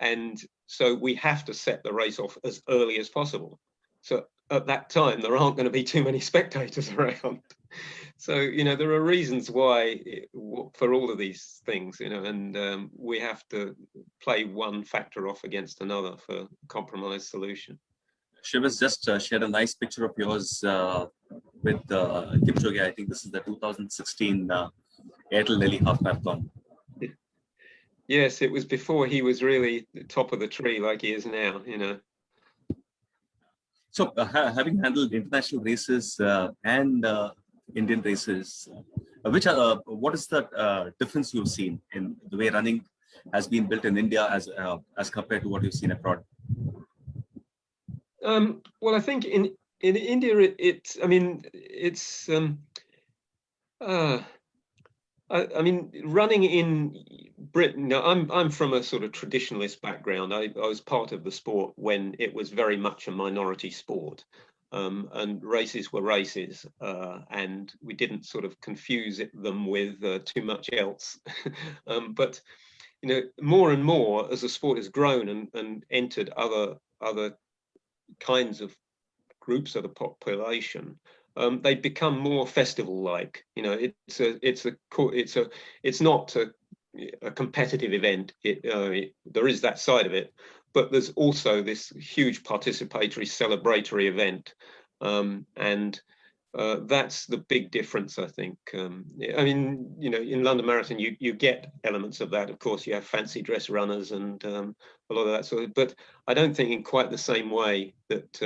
and so we have to set the race off as early as possible. So at that time, there aren't going to be too many spectators around. So, there are reasons why for all of these things, and we have to play one factor off against another for a compromise solution. Shiv has just shared a nice picture of yours with Kipchoge. I think this is the 2016 Airtel Delhi Half Marathon. Yes, it was before he was really top of the tree like he is now, So having handled international races and Indian races, what is the difference you've seen in the way running has been built in India as compared to what you've seen abroad? Well, I think in India, I mean, running in Britain. Now, I'm from a sort of traditionalist background. I was part of the sport when it was very much a minority sport, and races were races, and we didn't sort of confuse them with too much else. But more and more as the sport has grown and entered other kinds of groups of the population, they become more festival-like. It's not a competitive event. There is that side of it, but there's also this huge participatory, celebratory event, and that's the big difference, I think. I mean, in London Marathon, you get elements of that. Of course, you have fancy dress runners and a lot of that sort of. But I don't think in quite the same way that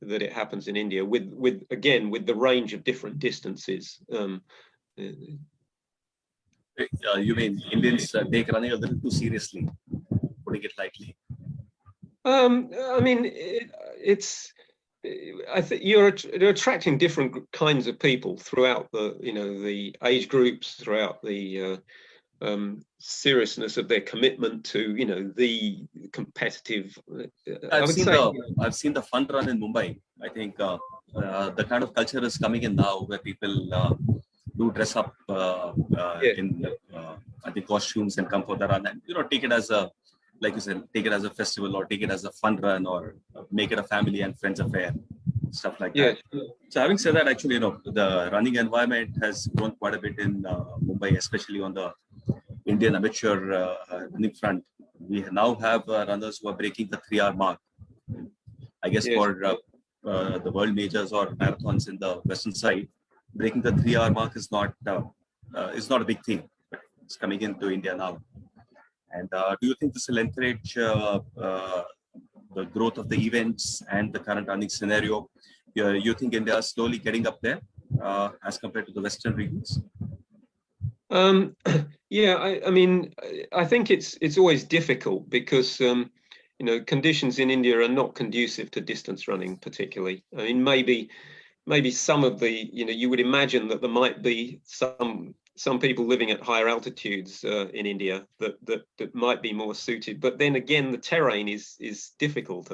it happens in India. With the range of different distances. You mean Indians take running a little too seriously, putting it lightly? I mean, I think you're attracting different kinds of people throughout the age groups, throughout the seriousness of their commitment to the competitive. I've seen the fun run in Mumbai. I think the kind of culture is coming in now where people do dress up in I think costumes and come for the run and take it as a, like you said, take it as a festival or take it as a fun run or make it a family and friends affair, stuff like that. So having said that, actually, the running environment has grown quite a bit in Mumbai, especially on the Indian amateur running front. We now have runners who are breaking the 3-hour mark. I guess for the world majors or marathons in the western side, breaking the 3-hour mark is not a big thing. It's coming into India now. And do you think this will encourage the growth of the events and the current running scenario? You think India is slowly getting up there as compared to the Western regions? Yeah, I mean, I think it's always difficult because conditions in India are not conducive to distance running particularly. I mean, maybe some of the you would imagine that there might be some people living at higher altitudes in India that might be more suited, but then again the terrain is difficult.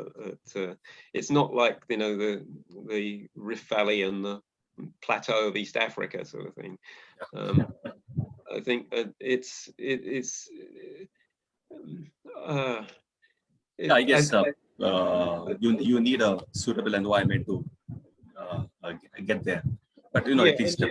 It's not like the Rift Valley and the plateau of East Africa sort of thing. I think I guess you need a suitable environment to get there, but at least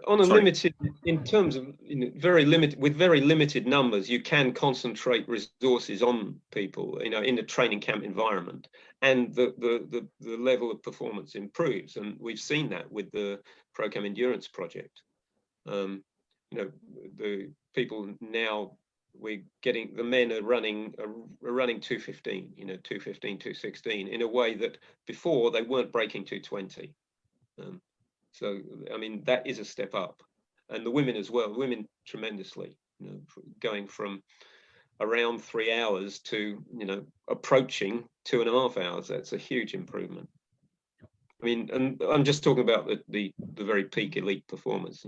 on a limited in terms of very limited numbers, you can concentrate resources on people, in a training camp environment, and the level of performance improves. And we've seen that with the ProCam Endurance project. The people now, the men are running 215, 215, 216 in a way that before they weren't breaking 220. So, I mean, that is a step up. And the women as well, women tremendously, going from around 3 hours to, approaching 2.5 hours. That's a huge improvement. I mean, and I'm just talking about the very peak elite performers,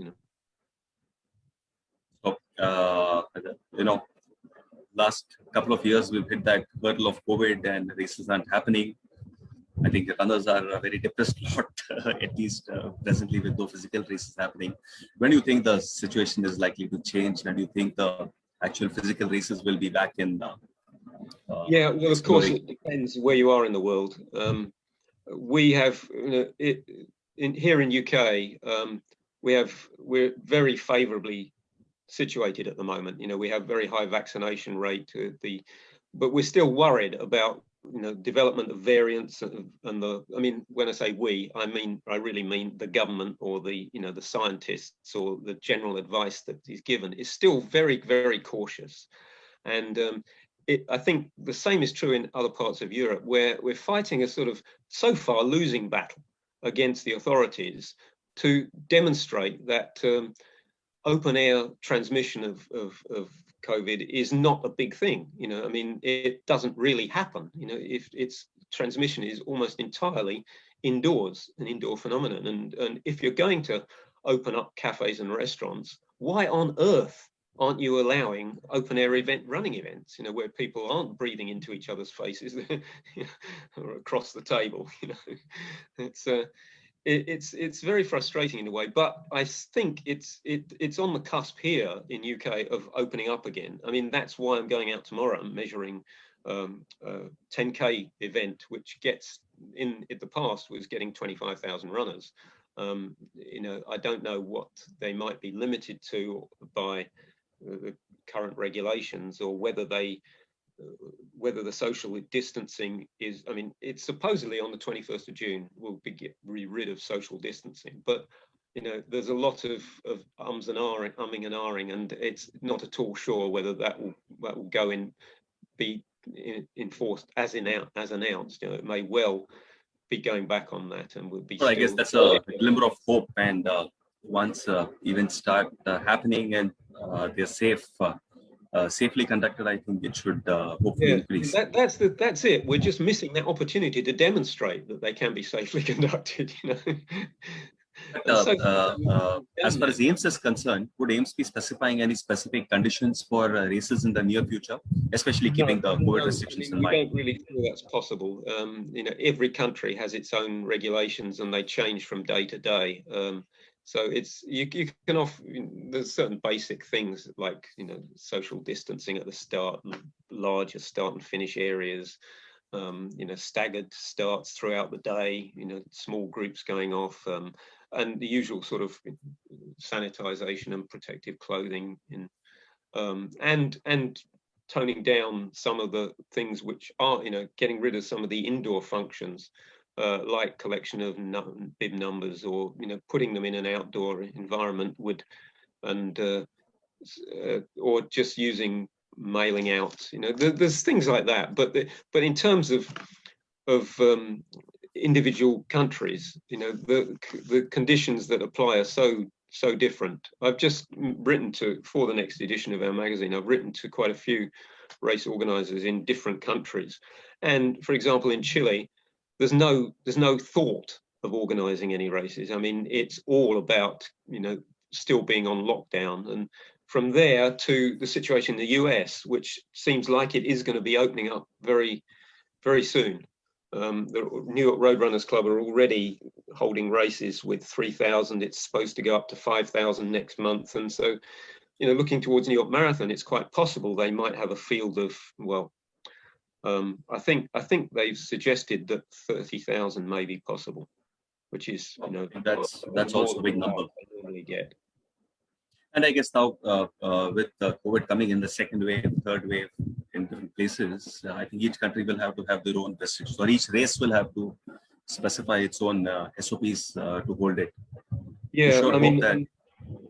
So, last couple of years, we've hit that hurdle of COVID and races aren't happening. I think the runners are a very depressed lot, at least presently, with no physical races happening. When do you think the situation is likely to change? And do you think the actual physical races will be back in? Yeah, well, of course, it depends where you are in the world. We have, here in UK, we're very favourably situated at the moment. We have very high vaccination rate, but we're still worried about development of variants and I mean, when I say we, I really mean the government or the scientists, or the general advice that is given is still very, very cautious. And I think the same is true in other parts of Europe, where we're fighting a sort of so far losing battle against the authorities to demonstrate that open air transmission of COVID is not a big thing. I mean, it doesn't really happen. If its transmission is almost entirely indoors, an indoor phenomenon. And if you're going to open up cafes and restaurants, why on earth aren't you allowing open air running events, where people aren't breathing into each other's faces or across the table? It's very frustrating in a way, but I think it's on the cusp here in UK of opening up again. I mean, that's why I'm going out tomorrow. I'm measuring a 10K event, which gets in the past was getting 25,000 runners. I don't know what they might be limited to by the current regulations, or whether the social distancing is, I mean, it's supposedly on the 21st of June we'll get rid of social distancing, but there's a lot of umming and ahhing, and it's not at all sure whether that will go in, be enforced as announced. It may well be going back on that, and will be. Well, I guess that's a glimmer of hope, and once events start happening and they're safely conducted, I think it should hopefully increase. That's it. We're just missing that opportunity to demonstrate that they can be safely conducted. As far as AIMS is concerned, would AIMS be specifying any specific conditions for races in the near future, especially keeping the COVID restrictions in mind? We don't really feel that's possible. Every country has its own regulations, and they change from day to day. So you can there's certain basic things like social distancing at the start, larger start and finish areas, staggered starts throughout the day, small groups going off, and the usual sort of sanitization and protective clothing, and toning down some of the things which are, getting rid of some of the indoor functions, like collection of bib numbers, or putting them in an outdoor environment or just using mailing out. There's things like that. But in terms of individual countries, the conditions that apply are so different. I've just written for the next edition of our magazine, I've written to quite a few race organizers in different countries, and for example in Chile, there's no thought of organizing any races. I mean, it's all about still being on lockdown. And from there to the situation in the US, which seems like it is going to be opening up very, very soon. The New York Roadrunners Club are already holding races with 3,000. It's supposed to go up to 5,000 next month. And so, looking towards New York Marathon, it's quite possible they might have a field of, well, I think they've suggested that 30,000 may be possible, which is that's also a big number. Get. And I guess now with COVID coming in, the second wave, third wave in different places, I think each country will have to have their own restrictions, or each race will have to specify its own SOPs to hold it. We Yeah, sure I mean, hope that.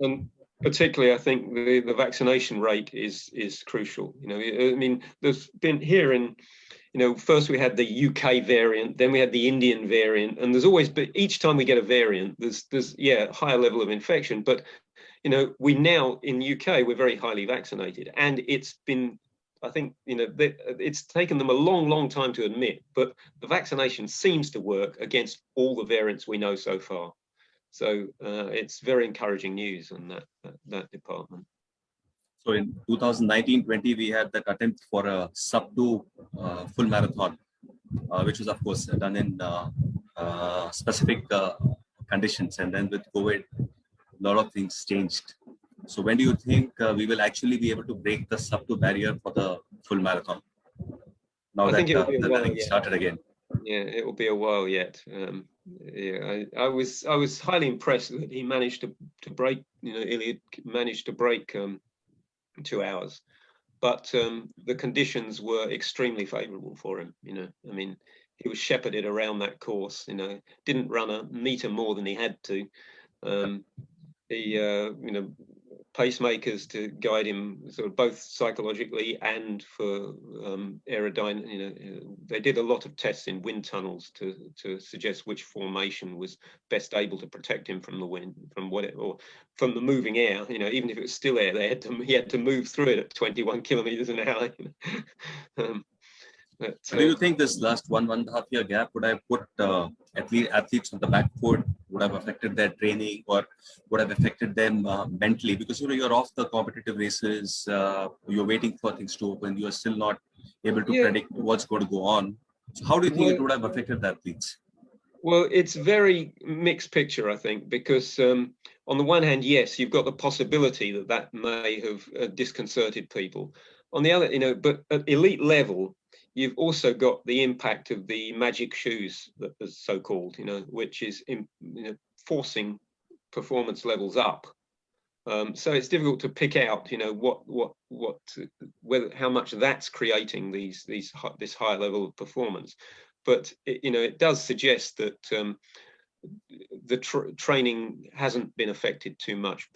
and particularly, I think the vaccination rate is crucial. You know, I mean, there's been here in, you know, first we had the UK variant, then we had the Indian variant, and there's always, but each time we get a variant, there's yeah, higher level of infection. But you know, we now in UK we're very highly vaccinated, and it's been, I think, you know, it's taken them a long time to admit, but the vaccination seems to work against all the variants we know so far. So it's very encouraging news on that department. So in 2019-20, we had that attempt for a sub-2 full marathon, which was of course done in specific conditions, and then with COVID, a lot of things changed. So when do you think we will actually be able to break the sub-2 barrier for the full marathon? Now that the running started again. Yeah, it will be a while yet. Yeah, I was highly impressed that he managed to break. You know, Iliad managed to break 2 hours, but the conditions were extremely favourable for him. You know, I mean, he was shepherded around that course. You know, didn't run a metre more than he had to. You know, pacemakers to guide him, sort of both psychologically and for aerodynamics. You know, they did a lot of tests in wind tunnels to suggest which formation was best able to protect him from the wind, or from the moving air. You know, even if it was still air, he had to move through it at 21 kilometers an hour. But do you think this last 1.5 year gap would have put athletes on the back foot, would have affected their training, or would have affected them mentally? Because you know, you're off the competitive races, you're waiting for things to open, you're still not able to predict what's going to go on. So how do you think it would have affected the athletes? Well, it's very mixed picture, I think, because on the one hand, yes, you've got the possibility that may have disconcerted people. On the other, you know, but at elite level, you've also got the impact of the magic shoes, that is so-called, you know, which is forcing performance levels up. So it's difficult to pick out, you know, how much that's creating this higher level of performance. But you know, it does suggest that the training hasn't been affected too much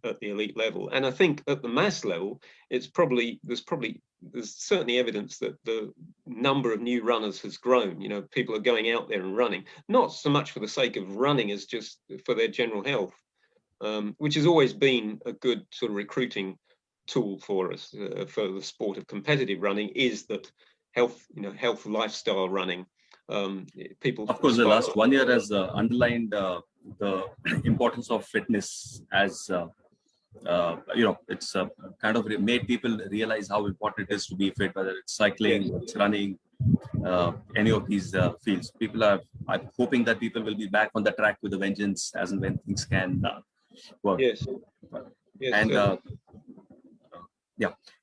at the elite level, and I think at the mass level, there's certainly evidence that the number of new runners has grown. You know, people are going out there and running, not so much for the sake of running as just for their general health, which has always been a good sort of recruiting tool for us for the sport of competitive running. Is that health, you know, health lifestyle running. People, of course, the last 1 year has underlined the importance of fitness as you know, it's kind of made people realize how important it is to be fit, whether it's cycling, or it's running, any of these fields. I'm hoping that people will be back on the track with a vengeance as and when things can work. Yes. And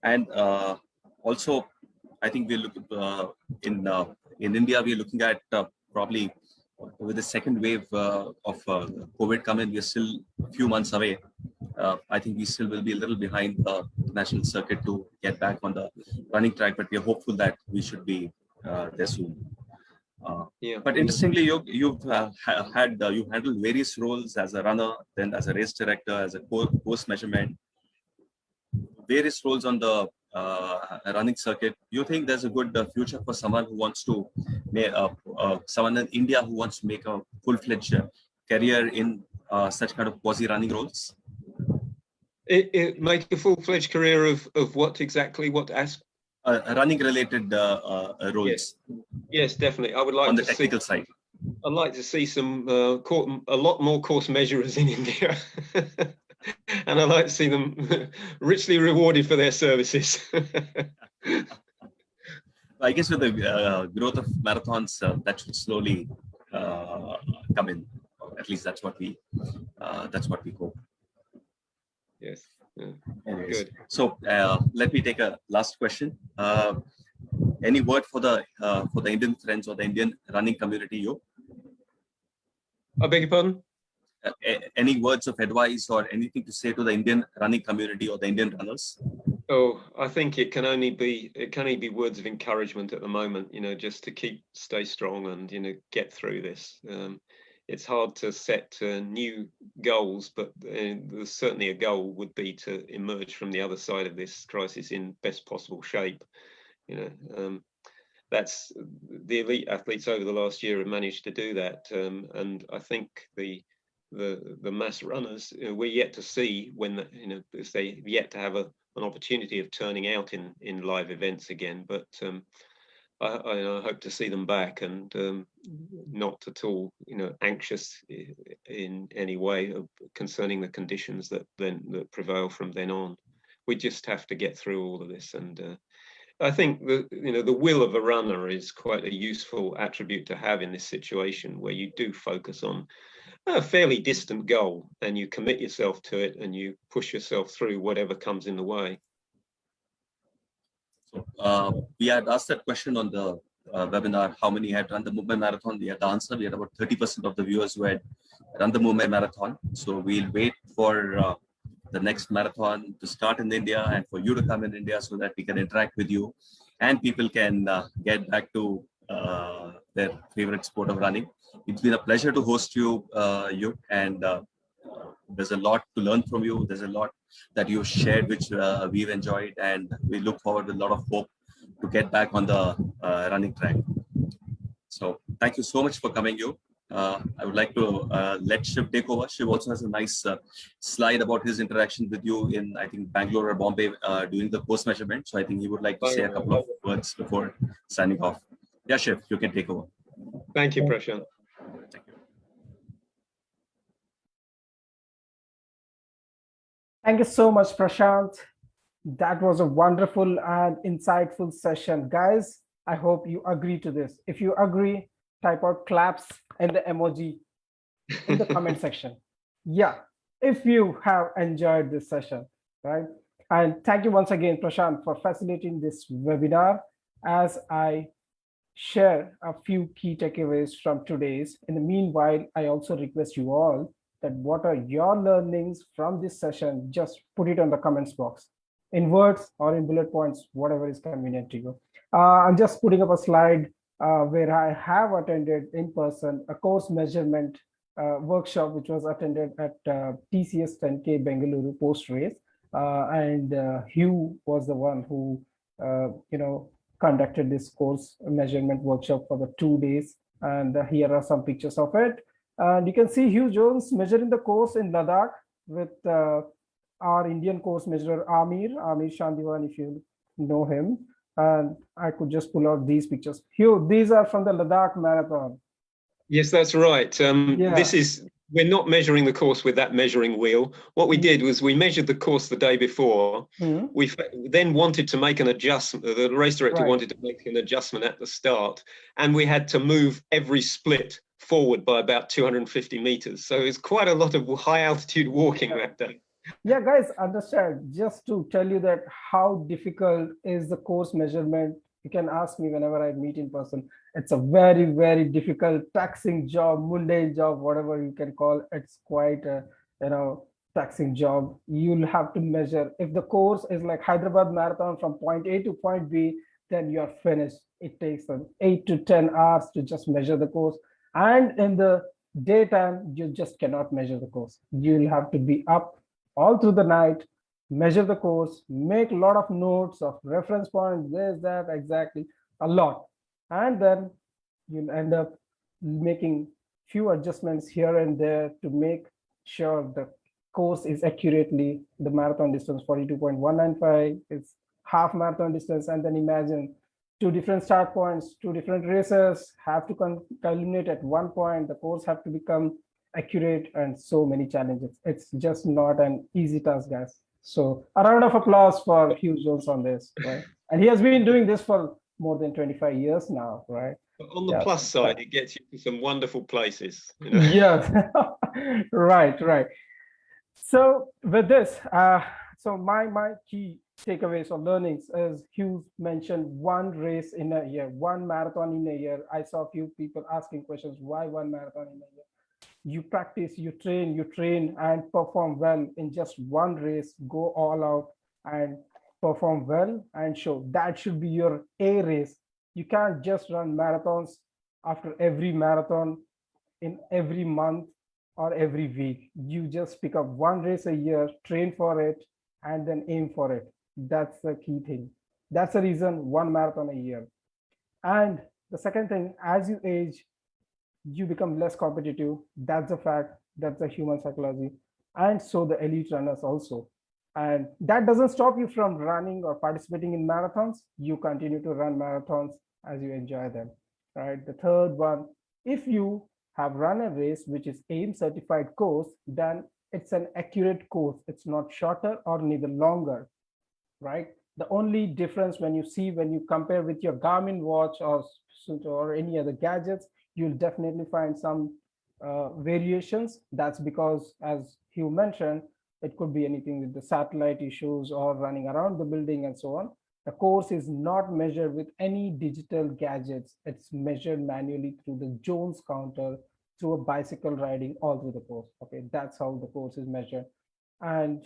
and also, I think we're looking in India, we're looking at probably with the second wave of COVID coming, we're still a few months away. I think we still will be a little behind the national circuit to get back on the running track, but we're hopeful that we should be there soon. But interestingly, you've handled various roles as a runner, then as a race director, as a course measurement, various roles on the running circuit. You think there's a good future for someone who wants to someone in India who wants to make a full-fledged career in such kind of quasi-running roles? It make a full-fledged career of what exactly? What aspect? Running-related roles. Yes, definitely. I would like on the technical side. I'd like to see some a lot more course measurers in India. And I'd like to see them richly rewarded for their services. I guess with the growth of marathons, that should slowly come in. At least that's what we hope. Yes. Yeah. Anyways, good. So let me take a last question. Any word for the Indian friends or the Indian running community, Yo? I beg your pardon? any words of advice or anything to say to the Indian running community or the Indian runners? Oh, I think it can only be words of encouragement at the moment, just to stay strong and, get through this. It's hard to set new goals, but there's certainly a goal would be to emerge from the other side of this crisis in best possible shape. That's the elite athletes over the last year have managed to do that, and I think the mass runners, we're yet to see when because they yet to have an opportunity of turning out in live events again. But I hope to see them back, and not at all anxious in any way concerning the conditions that prevail from then on. We just have to get through all of this, and I think the will of a runner is quite a useful attribute to have in this situation, where you do focus on a fairly distant goal and you commit yourself to it and you push yourself through whatever comes in the way. So we had asked that question on the webinar, how many had run the Mumbai Marathon. We had the answer. We had about 30% of the viewers who had run the Mumbai Marathon. So we'll wait for the next marathon to start in India and for you to come in India so that we can interact with you and people can get back to their favorite sport of running. It's been a pleasure to host you, and there's a lot to learn from you. There's a lot that you've shared, which we've enjoyed, and we look forward with a lot of hope to get back on the running track. So thank you so much for coming, you. I would like to let Shiv take over. Shiv also has a nice slide about his interaction with you in, I think, Bangalore or Bombay during the course measurement. So I think he would like to say a couple of words before signing off. Yeah, Shiv, you can take over. Thank you, Prashant. Thank you. Thank you so much, Prashant. That was a wonderful and insightful session. Guys, I hope you agree to this. If you agree, type out claps and the emoji in the comment section. Yeah, if you have enjoyed this session, right? And thank you once again, Prashant, for facilitating this webinar. As I share a few key takeaways from today's, in the meanwhile, I also request you all that what are your learnings from this session, just put it on the comments box in words or in bullet points, whatever is convenient to you. I'm just putting up a slide where I have attended in person a course measurement workshop, which was attended at TCS 10K Bengaluru post race. And Hugh was the one who, conducted this course measurement workshop for the 2 days. And here are some pictures of it. And you can see Hugh Jones measuring the course in Ladakh with our Indian course measurer, Amir Shandiwan, if you know him. And I could just pull out these pictures. Hugh, these are from the Ladakh Marathon. Yes, that's right. We're not measuring the course with that measuring wheel. What we did was we measured the course the day before. We then wanted to make an adjustment. The race director wanted to make an adjustment at the start, and we had to move every split forward by about 250 meters. So it's quite a lot of high altitude walking that day. Yeah, guys, understand, just to tell you that how difficult is the course measurement. You can ask me whenever I meet in person. It's a very, very difficult, taxing job, mundane job, whatever you can call. It's quite a, taxing job. You'll have to measure. If the course is like Hyderabad Marathon from point A to point B, then you're finished. It takes 8 to 10 hours to just measure the course. And in the daytime, you just cannot measure the course. You'll have to be up all through the night, measure the course, make a lot of notes of reference points, this, that, exactly, a lot. And then you'll end up making few adjustments here and there to make sure the course is accurately the marathon distance. 42.195 is half marathon distance. And then imagine 2 different start points, 2 different races have to culminate at one point. The course have to become accurate, and so many challenges. It's just not an easy task, guys. So a round of applause for Hugh Jones on this, right? And he has been doing this for more than 25 years now, right? But on the plus side, it gets you to some wonderful places. Yeah, right. So with this, so my key takeaways or learnings is Hugh mentioned one race in a year, one marathon in a year. I saw a few people asking questions, why one marathon in a year? You practice, you train and perform well in just one race, go all out and perform well and show. That should be your A race. You can't just run marathons after every marathon in every month or every week. You just pick up one race a year, train for it, and then aim for it. That's the key thing. That's the reason one marathon a year. And the second thing, as you age, you become less competitive. That's a fact. That's a human psychology. And so the elite runners also. And that doesn't stop you from running or participating in marathons. You continue to run marathons as you enjoy them. Right. The third one, if you have run a race which is AIM certified course, then it's an accurate course. It's not shorter or neither longer. Right. The only difference when you compare with your Garmin watch or any other gadgets, you'll definitely find some variations. That's because, as Hugh mentioned, it could be anything with the satellite issues or running around the building and so on. The course is not measured with any digital gadgets. It's measured manually through the Jones counter, through a bicycle riding all through the course. Okay, that's how the course is measured. And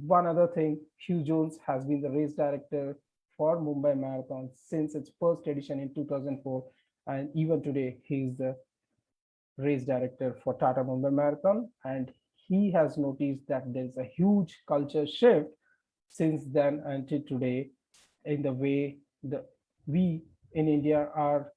one other thing, Hugh Jones has been the race director for Mumbai Marathon since its first edition in 2004. And even today, he's the race director for Tata Mumbai Marathon. And he has noticed that there's a huge culture shift since then until today in the way we in India are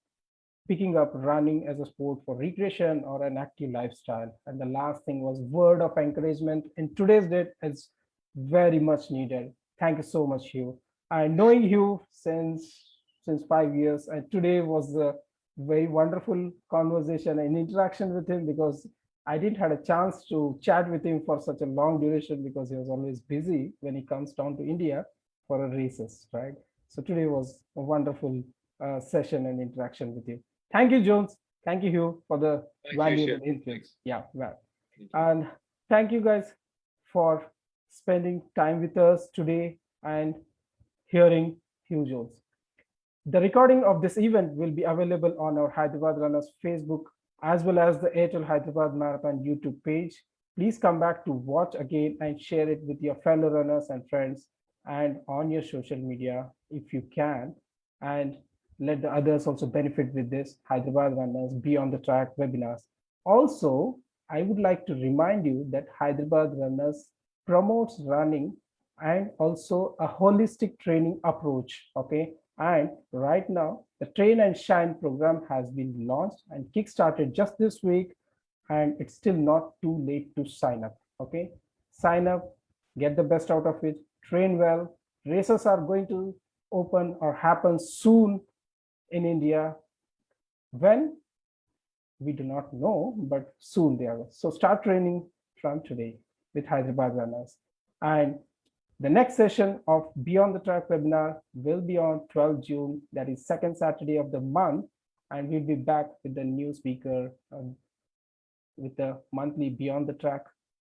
picking up running as a sport for recreation or an active lifestyle. And the last thing was word of encouragement in today's date is very much needed. Thank you so much, Hugh. I knowing Hugh since 5 years, and today was a very wonderful conversation and interaction with him because I didn't had a chance to chat with him for such a long duration because he was always busy when he comes down to India for a races, right? So today was a wonderful session and interaction with you. Thank you, Jones. Thank you, Hugh, for the valuable influence. Yeah, well. And thank you guys for spending time with us today and hearing Hugh Jones. The recording of this event will be available on our Hyderabad Runners Facebook as well as the Airtel Hyderabad Marathon YouTube page. Please come back to watch again and share it with your fellow runners and friends and on your social media if you can. And let the others also benefit with this Hyderabad Runners Beyond the Track webinars. Also, I would like to remind you that Hyderabad Runners promotes running and also a holistic training approach. Okay. And right now, the Train and Shine program has been launched and kickstarted just this week. And it's still not too late to sign up. Okay. Sign up, get the best out of it, train well. Races are going to open or happen soon in India. When? We do not know, but soon they are. So start training from today with Hyderabad Runners. And the next session of Beyond the Track webinar will be on 12 June, that is second Saturday of the month. And we'll be back with the new speaker with the monthly Beyond the Track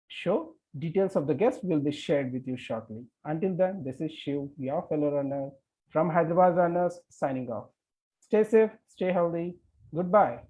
show. Details of the guest will be shared with you shortly. Until then, this is Shiv, your fellow runner from Hyderabad Runners, signing off. Stay safe, stay healthy. Goodbye.